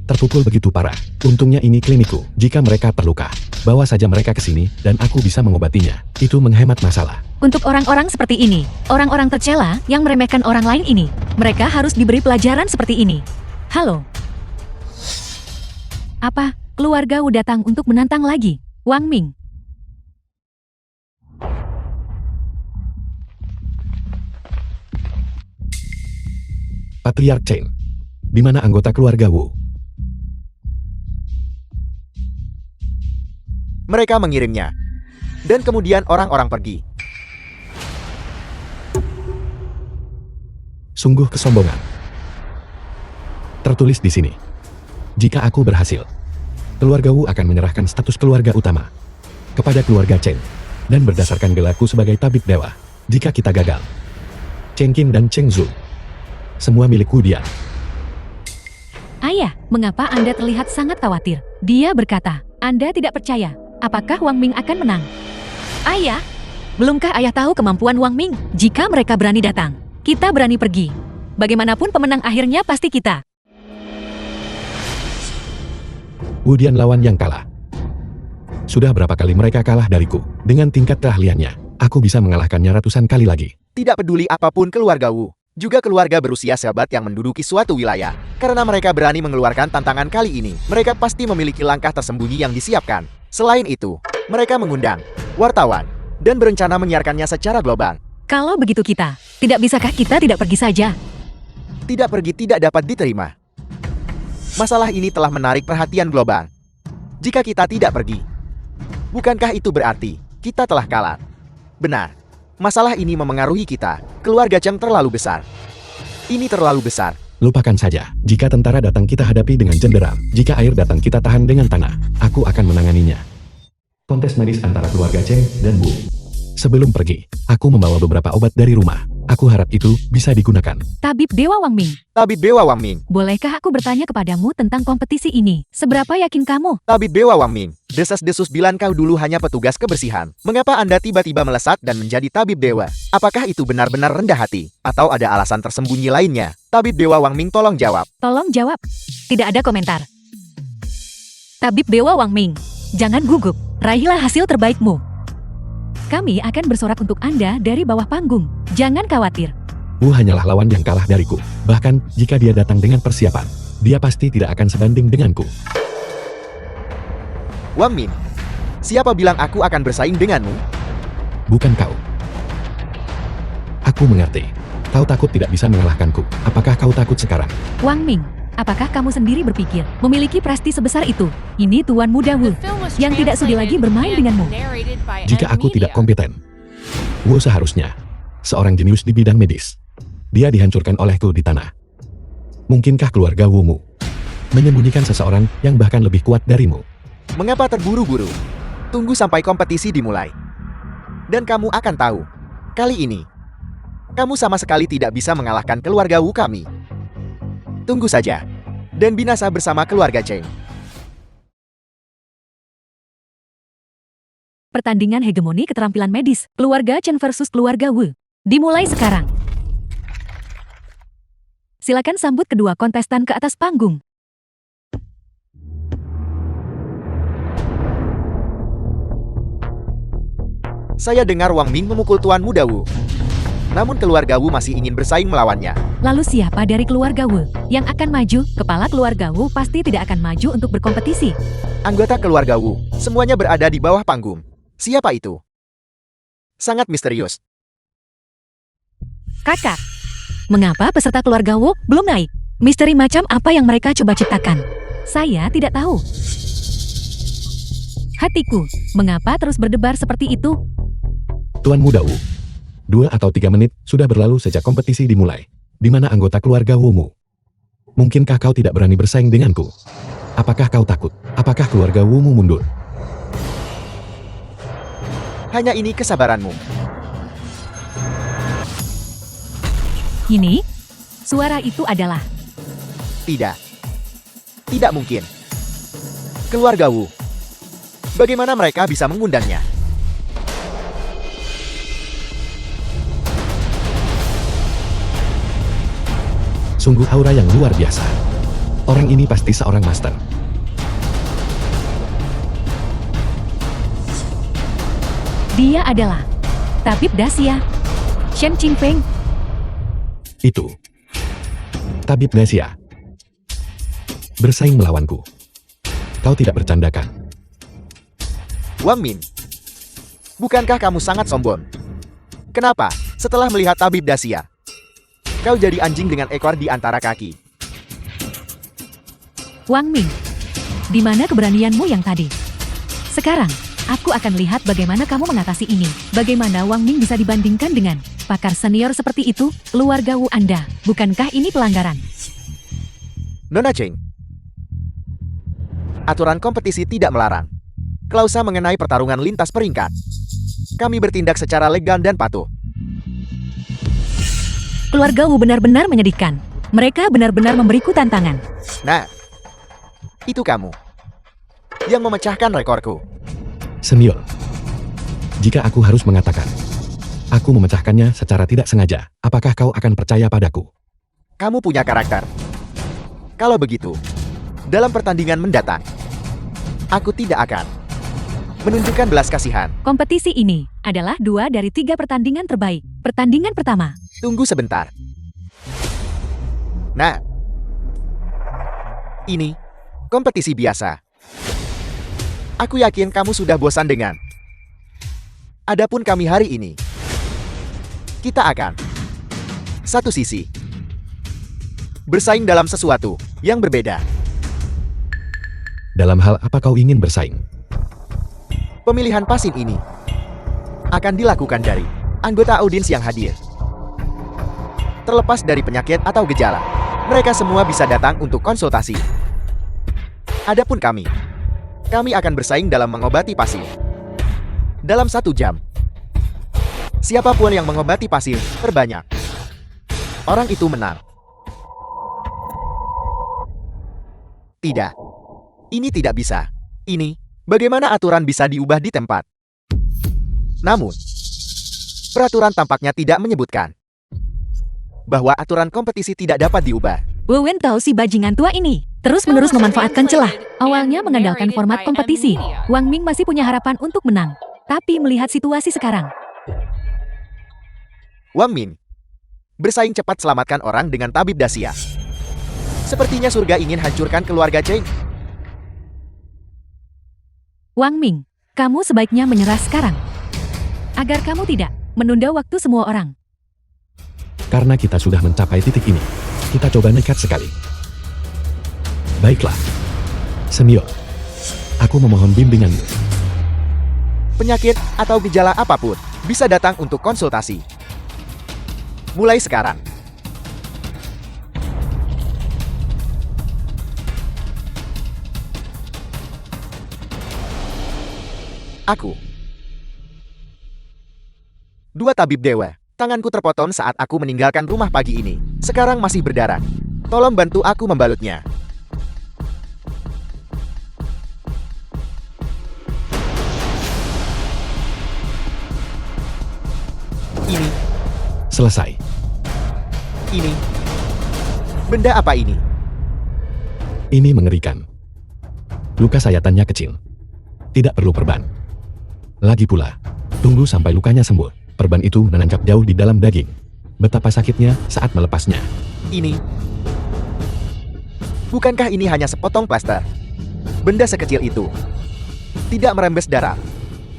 Terpukul begitu parah. Untungnya ini klinikku. Jika mereka terluka, bawa saja mereka ke sini dan aku bisa mengobatinya. Itu menghemat masalah. Untuk orang-orang seperti ini, orang-orang tercela yang meremehkan orang lain ini, mereka harus diberi pelajaran seperti ini. Halo. Apa? Keluarga Wu datang untuk menantang lagi? Wang Ming. Patriark Chen. Di mana anggota keluarga Wu? Mereka mengirimnya. Dan kemudian orang-orang pergi. Sungguh kesombongan. Tertulis di sini. Jika aku berhasil, keluarga Wu akan menyerahkan status keluarga utama kepada keluarga Chen. Dan berdasarkan gelarku sebagai tabib dewa, jika kita gagal, Cheng Qin dan Cheng Zhu, semua milik Wu Dian. Ayah, mengapa Anda terlihat sangat khawatir? Dia berkata, Anda tidak percaya. Apakah Wang Ming akan menang? Ayah, belumkah ayah tahu kemampuan Wang Ming? Jika mereka berani datang, kita berani pergi. Bagaimanapun pemenang akhirnya pasti kita. Wu Dian lawan yang kalah. Sudah berapa kali mereka kalah dariku? Dengan tingkat keahliannya, aku bisa mengalahkannya ratusan kali lagi. Tidak peduli apapun keluarga Wu. Juga keluarga berusia sahabat yang menduduki suatu wilayah. Karena mereka berani mengeluarkan tantangan kali ini, mereka pasti memiliki langkah tersembunyi yang disiapkan. Selain itu, mereka mengundang wartawan dan berencana menyiarkannya secara global. Kalau begitu tidak bisakah kita tidak pergi saja? Tidak pergi tidak dapat diterima. Masalah ini telah menarik perhatian global. Jika kita tidak pergi, bukankah itu berarti kita telah kalah? Benar. Masalah ini memengaruhi kita. Keluarga Cheng terlalu besar. Ini terlalu besar. Lupakan saja. Jika tentara datang kita hadapi dengan cenderam. Jika air datang kita tahan dengan tanah. Aku akan menanganinya. Kontes medis antara keluarga Cheng dan Wu. Sebelum pergi, aku membawa beberapa obat dari rumah. Aku harap itu bisa digunakan. Tabib Dewa Wang Ming, Tabib Dewa Wang Ming. bolehkah aku bertanya kepadamu tentang kompetisi ini? Seberapa yakin kamu? Tabib Dewa Wang Ming. Desas-desus bilang kau dulu hanya petugas kebersihan. Mengapa Anda tiba-tiba melesat dan menjadi tabib dewa? Apakah itu benar-benar rendah hati? Atau ada alasan tersembunyi lainnya? Tabib Dewa Wang Ming tolong jawab. Tolong jawab. Tidak ada komentar. Tabib Dewa Wang Ming, jangan gugup. Raihlah hasil terbaikmu. Kami akan bersorak untuk Anda dari bawah panggung. Jangan khawatir. Wu hanyalah lawan yang kalah dariku. Bahkan, jika dia datang dengan persiapan, dia pasti tidak akan sebanding denganku. Wang Min, siapa bilang aku akan bersaing denganmu? Bukan kau. Aku mengerti. Kau takut tidak bisa mengalahkanku. Apakah kau takut sekarang? Wang Ming, apakah kamu sendiri berpikir memiliki prestasi sebesar itu? Ini Tuan Muda Wu yang tidak sudi lagi bermain denganmu. Jika aku tidak kompeten, Wu seharusnya seorang jenius di bidang medis. Dia dihancurkan olehku di tanah. Mungkinkah keluarga Wumu menyembunyikan seseorang yang bahkan lebih kuat darimu? Mengapa terburu-buru? Tunggu sampai kompetisi dimulai. Dan kamu akan tahu. Kali ini, kamu sama sekali tidak bisa mengalahkan keluarga Wu kami. Tunggu saja. Dan binasa bersama keluarga Cheng. Pertandingan hegemoni keterampilan medis, keluarga Chen versus keluarga Wu. Dimulai sekarang. Silakan sambut kedua kontestan ke atas panggung. Saya dengar Wang Ming memukul Tuan Muda Wu. Namun keluarga Wu masih ingin bersaing melawannya. Lalu siapa dari keluarga Wu yang akan maju? Kepala keluarga Wu pasti tidak akan maju untuk berkompetisi. Anggota keluarga Wu, semuanya berada di bawah panggung. Siapa itu? Sangat misterius. Kakak, mengapa peserta keluarga Wu belum naik? Misteri macam apa yang mereka coba ciptakan? Saya tidak tahu. Hatiku, mengapa terus berdebar seperti itu? Tuan Muda Wu. 2 atau 3 menit sudah berlalu sejak kompetisi dimulai. Di mana anggota keluarga Wumu? Mungkinkah kau tidak berani bersaing denganku? Apakah kau takut? Apakah keluarga Wumu mundur? Hanya ini kesabaranmu. Ini? Suara itu adalah... Tidak. Tidak mungkin. Keluarga Wu. Bagaimana mereka bisa mengundangnya? Sungguh aura yang luar biasa. Orang ini pasti seorang master. Dia adalah Tabib Dasia, Shen Qingfeng. Itu. Tabib Dasia. Bersaing melawanku. Kau tidak bercandakan. Wang Min. Bukankah kamu sangat sombong? Kenapa, setelah melihat Tabib Dasia, kau jadi anjing dengan ekor di antara kaki? Wang Ming, di mana keberanianmu yang tadi? Sekarang, aku akan lihat bagaimana kamu mengatasi ini. Bagaimana Wang Ming bisa dibandingkan dengan pakar senior seperti itu, keluarga Wu Anda? Bukankah ini pelanggaran? Nona Cheng. Aturan kompetisi tidak melarang klausa mengenai pertarungan lintas peringkat. Kami bertindak secara legal dan patuh. Keluarga Wu benar-benar menyedihkan. Mereka benar-benar memberiku tantangan. Nah, itu kamu yang memecahkan rekorku. Senior. Jika aku harus mengatakan, aku memecahkannya secara tidak sengaja, apakah kau akan percaya padaku? Kamu punya karakter. Kalau begitu, dalam pertandingan mendatang, aku tidak akan menunjukkan belas kasihan. Kompetisi ini adalah 2 dari 3 pertandingan terbaik. Pertandingan pertama. Tunggu sebentar. Nah, ini kompetisi biasa. Aku yakin kamu sudah bosan dengan. Adapun kami hari ini, kita akan satu sisi bersaing dalam sesuatu yang berbeda. Dalam hal apa kau ingin bersaing? Pemilihan pasin ini akan dilakukan dari anggota audiens yang hadir. Terlepas dari penyakit atau gejala, mereka semua bisa datang untuk konsultasi. Adapun kami akan bersaing dalam mengobati pasien. Dalam 1 jam, siapapun yang mengobati pasien terbanyak, orang itu menang. Tidak, ini tidak bisa. Ini, bagaimana aturan bisa diubah di tempat? Namun, peraturan tampaknya tidak menyebutkan bahwa aturan kompetisi tidak dapat diubah. Wu Wen tahu si bajingan tua ini terus-menerus memanfaatkan celah. Awalnya mengandalkan format kompetisi, Wang Ming masih punya harapan untuk menang. Tapi melihat situasi sekarang, Wang Min bersaing cepat selamatkan orang dengan Tabib Dasia. Sepertinya surga ingin hancurkan keluarga Cheng. Wang Ming, kamu sebaiknya menyerah sekarang. Agar kamu tidak menunda waktu semua orang. Karena kita sudah mencapai titik ini, kita coba nekat sekali. Baiklah. Senior, aku memohon bimbinganmu. Penyakit atau gejala apapun bisa datang untuk konsultasi. Mulai sekarang. Aku. 2 tabib dewa. Tanganku terpotong saat aku meninggalkan rumah pagi ini. Sekarang masih berdarah. Tolong bantu aku membalutnya. Selesai. Ini. Benda apa ini? Ini mengerikan. Luka sayatannya kecil. Tidak perlu perban. Lagi pula, tunggu sampai lukanya sembuh. Perban itu menancap jauh di dalam daging. Betapa sakitnya saat melepasnya. Ini. Bukankah ini hanya sepotong plaster? Benda sekecil itu tidak merembes darah.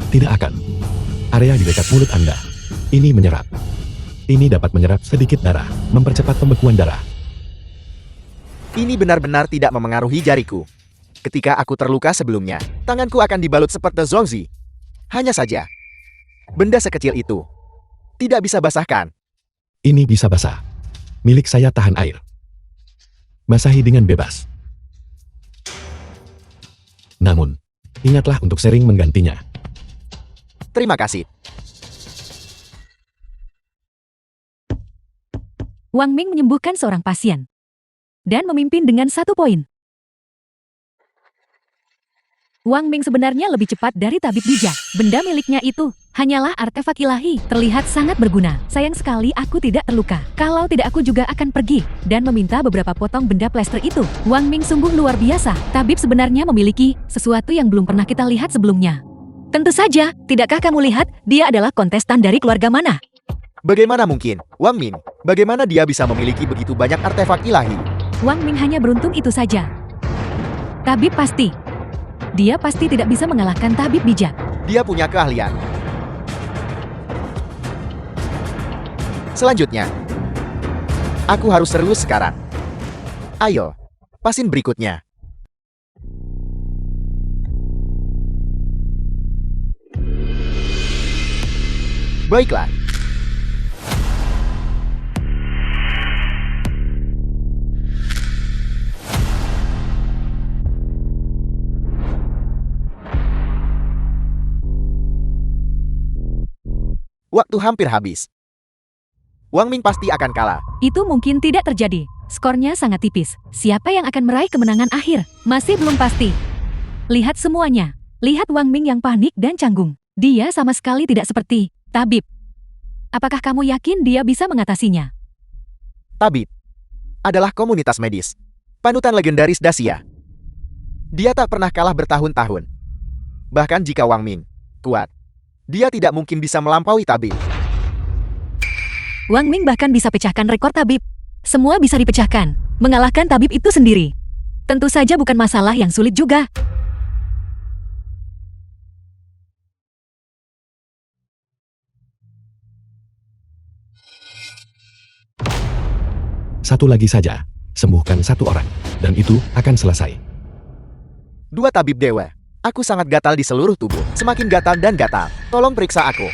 Tidak akan. Area di dekat mulut Anda. Ini menyerap. Ini dapat menyerap sedikit darah, mempercepat pembekuan darah. Ini benar-benar tidak memengaruhi jariku. Ketika aku terluka sebelumnya, tanganku akan dibalut seperti Zongzi. Hanya saja, benda sekecil itu tidak bisa basahkan. Ini bisa basah. Milik saya tahan air. Basahi dengan bebas. Namun, ingatlah untuk sering menggantinya. Terima kasih. Wang Ming menyembuhkan seorang pasien dan memimpin dengan 1 poin. Wang Ming sebenarnya lebih cepat dari tabib bijak. Benda miliknya itu hanyalah artefak ilahi, terlihat sangat berguna. Sayang sekali aku tidak terluka. Kalau tidak aku juga akan pergi dan meminta beberapa potong benda plester itu. Wang Ming sungguh luar biasa. Tabib sebenarnya memiliki sesuatu yang belum pernah kita lihat sebelumnya. Tentu saja, tidakkah kamu lihat dia adalah kontestan dari keluarga mana? Bagaimana mungkin, Wang Ming? Bagaimana dia bisa memiliki begitu banyak artefak ilahi? Wang Ming hanya beruntung itu saja. Tabib pasti. Dia pasti tidak bisa mengalahkan tabib bijak. Dia punya keahlian. Selanjutnya, aku harus serius sekarang. Ayo, pasin berikutnya. Baiklah. Waktu hampir habis. Wang Ming pasti akan kalah. Itu mungkin tidak terjadi. Skornya sangat tipis. Siapa yang akan meraih kemenangan akhir? Masih belum pasti. Lihat semuanya. Lihat Wang Ming yang panik dan canggung. Dia sama sekali tidak seperti tabib. Apakah kamu yakin dia bisa mengatasinya? Tabib adalah komunitas medis. Panutan legendaris Dacia. Dia tak pernah kalah bertahun-tahun. Bahkan jika Wang Ming kuat, dia tidak mungkin bisa melampaui tabib. Wang Ming bahkan bisa pecahkan rekor tabib. Semua bisa dipecahkan. Mengalahkan tabib itu sendiri. Tentu saja bukan masalah yang sulit juga. Satu lagi saja. Sembuhkan 1 orang. Dan itu akan selesai. 2 tabib dewa. Aku sangat gatal di seluruh tubuh. Semakin gatal dan gatal. Tolong periksa aku.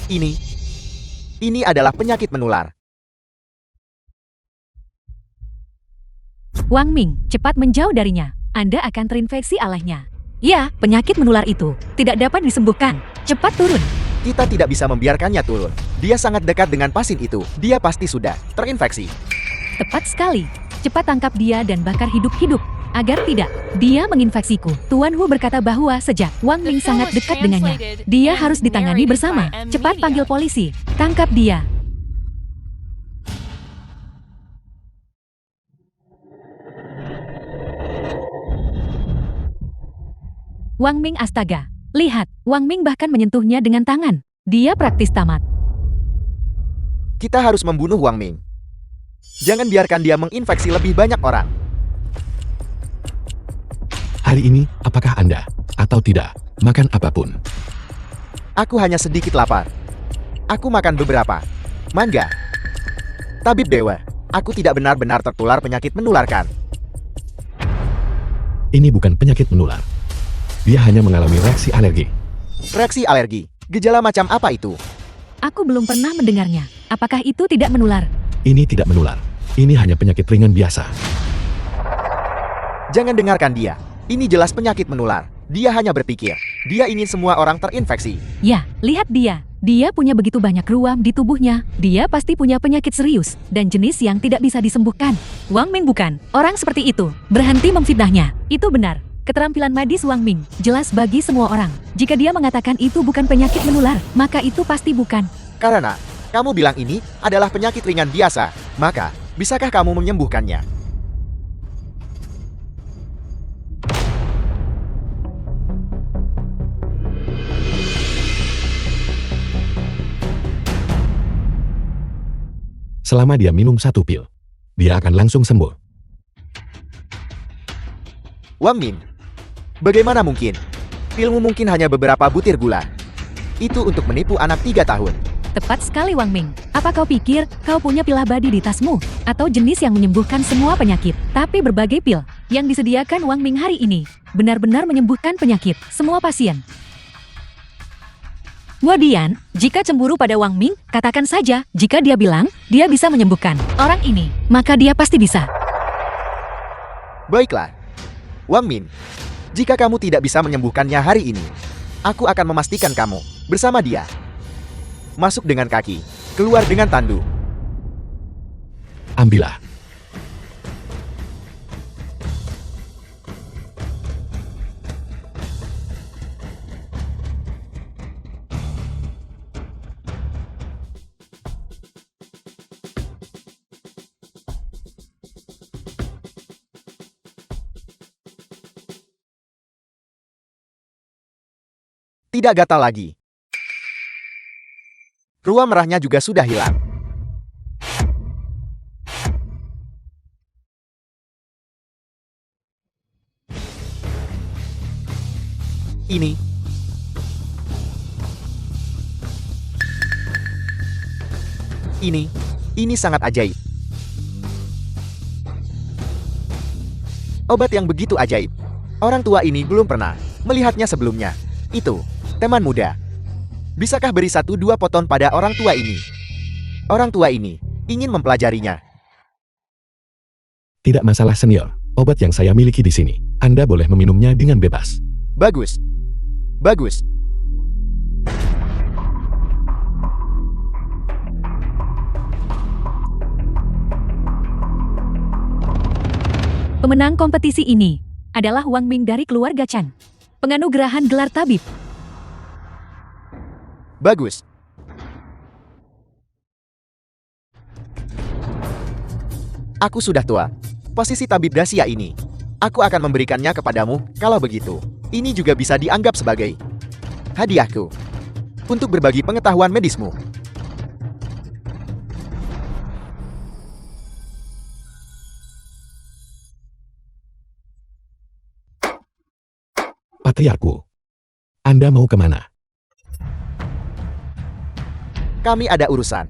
Ini adalah penyakit menular. Wang Ming, cepat menjauh darinya. Anda akan terinfeksi olehnya. Ya, penyakit menular itu tidak dapat disembuhkan. Cepat turun. Kita tidak bisa membiarkannya turun. Dia sangat dekat dengan pasien itu. Dia pasti sudah terinfeksi. Tepat sekali. Cepat tangkap dia dan bakar hidup-hidup. Agar tidak, dia menginfeksiku. Tuan Hu berkata bahwa sejak Wang Ming sangat dekat dengannya, dia harus ditangani bersama. Cepat panggil polisi. Tangkap dia. Wang Ming astaga. Lihat, Wang Ming bahkan menyentuhnya dengan tangan. Dia praktis tamat. Kita harus membunuh Wang Ming. Jangan biarkan dia menginfeksi lebih banyak orang. Hari ini, apakah Anda, atau tidak, makan apapun? Aku hanya sedikit lapar. Aku makan beberapa. Mangga. Tabib dewa, aku tidak benar-benar tertular penyakit menularkan. Ini bukan penyakit menular. Dia hanya mengalami reaksi alergi. Reaksi alergi. Gejala macam apa itu? Aku belum pernah mendengarnya. Apakah itu tidak menular? Ini tidak menular. Ini hanya penyakit ringan biasa. Jangan dengarkan dia. Ini jelas penyakit menular. Dia hanya berpikir. Dia ingin semua orang terinfeksi. Ya, lihat dia. Dia punya begitu banyak ruam di tubuhnya. Dia pasti punya penyakit serius dan jenis yang tidak bisa disembuhkan. Wang Ming bukan orang seperti itu. Berhenti memfitnahnya. Itu benar. Keterampilan medis Wang Ming jelas bagi semua orang. Jika dia mengatakan itu bukan penyakit menular, maka itu pasti bukan. Karena kamu bilang ini adalah penyakit ringan biasa, maka bisakah kamu menyembuhkannya? Selama dia minum 1 pil, dia akan langsung sembuh. Wang Min, bagaimana mungkin? Pilmu mungkin hanya beberapa butir gula. Itu untuk menipu anak 3 tahun. Tepat sekali Wang Ming. Apa kau pikir kau punya pil abadi di tasmu? Atau jenis yang menyembuhkan semua penyakit? Tapi berbagai pil yang disediakan Wang Ming hari ini benar-benar menyembuhkan penyakit semua pasien. Wadian, jika cemburu pada Wang Ming, katakan saja jika dia bilang dia bisa menyembuhkan orang ini, maka dia pasti bisa. Baiklah. Wang Min, jika kamu tidak bisa menyembuhkannya hari ini, aku akan memastikan kamu bersama dia. Masuk dengan kaki, keluar dengan tandu. Ambillah. Tidak gatal lagi. Ruang merahnya juga sudah hilang. Ini sangat ajaib. Obat yang begitu ajaib. Orang tua ini belum pernah melihatnya sebelumnya. Itu, teman muda. Bisakah beri 1-2 poton pada orang tua ini? Orang tua ini ingin mempelajarinya. Tidak masalah senior, obat yang saya miliki di sini. Anda boleh meminumnya dengan bebas. Bagus. Bagus. Pemenang kompetisi ini adalah Wang Ming dari keluarga Chan. Penganugerahan gelar tabib. Bagus. Aku sudah tua. Posisi tabib Dasia ini, aku akan memberikannya kepadamu. Kalau begitu, ini juga bisa dianggap sebagai hadiahku untuk berbagi pengetahuan medismu. Patriarku, Anda mau kemana? Kami ada urusan.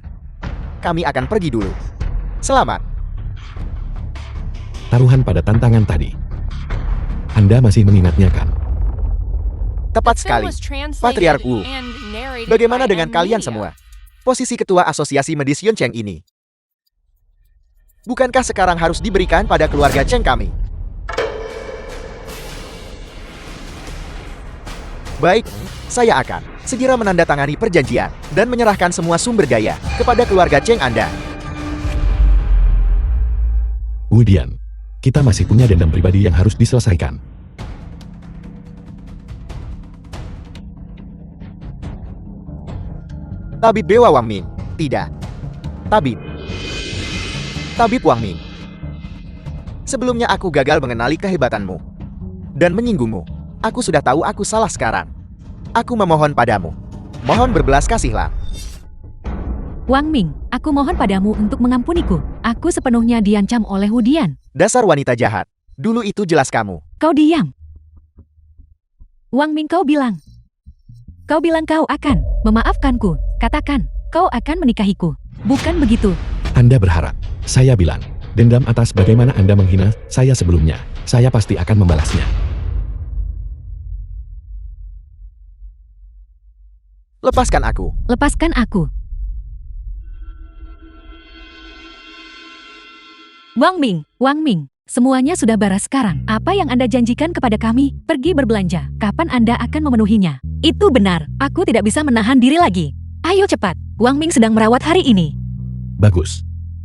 Kami akan pergi dulu. Selamat. Taruhan pada tantangan tadi. Anda masih mengingatnya kan? Tepat The film sekali. was translated Patriark Wu. and narrated Bagaimana by dengan M. kalian Media. semua? Posisi ketua asosiasi medis Yun Cheng ini. Bukankah sekarang harus diberikan pada keluarga Cheng kami? Baik, saya akan segera menandatangani perjanjian dan menyerahkan semua sumber daya kepada keluarga Cheng Anda. Wudian, kita masih punya dendam pribadi yang harus diselesaikan. Tabib Dewa Wang Ming. Tidak. Tabib Wang Ming. Sebelumnya aku gagal mengenali kehebatanmu dan menyinggungmu. Aku sudah tahu aku salah sekarang. Aku memohon padamu. Mohon berbelas kasihlah. Wang Ming, aku mohon padamu untuk mengampuniku. Aku sepenuhnya diancam oleh Wudian. Dasar wanita jahat. Dulu itu jelas kamu. Kau diam. Wang Ming, kau bilang kau akan memaafkanku. Katakan, kau akan menikahiku. Bukan begitu? Anda berharap, saya bilang, dendam atas bagaimana Anda menghina saya sebelumnya. Saya pasti akan membalasnya. Lepaskan aku. Lepaskan aku. Wang Ming, semuanya sudah beres sekarang. Apa yang Anda janjikan kepada kami? Pergi berbelanja. Kapan Anda akan memenuhinya? Itu benar. Aku tidak bisa menahan diri lagi. Ayo cepat. Wang Ming sedang merawat hari ini. Bagus.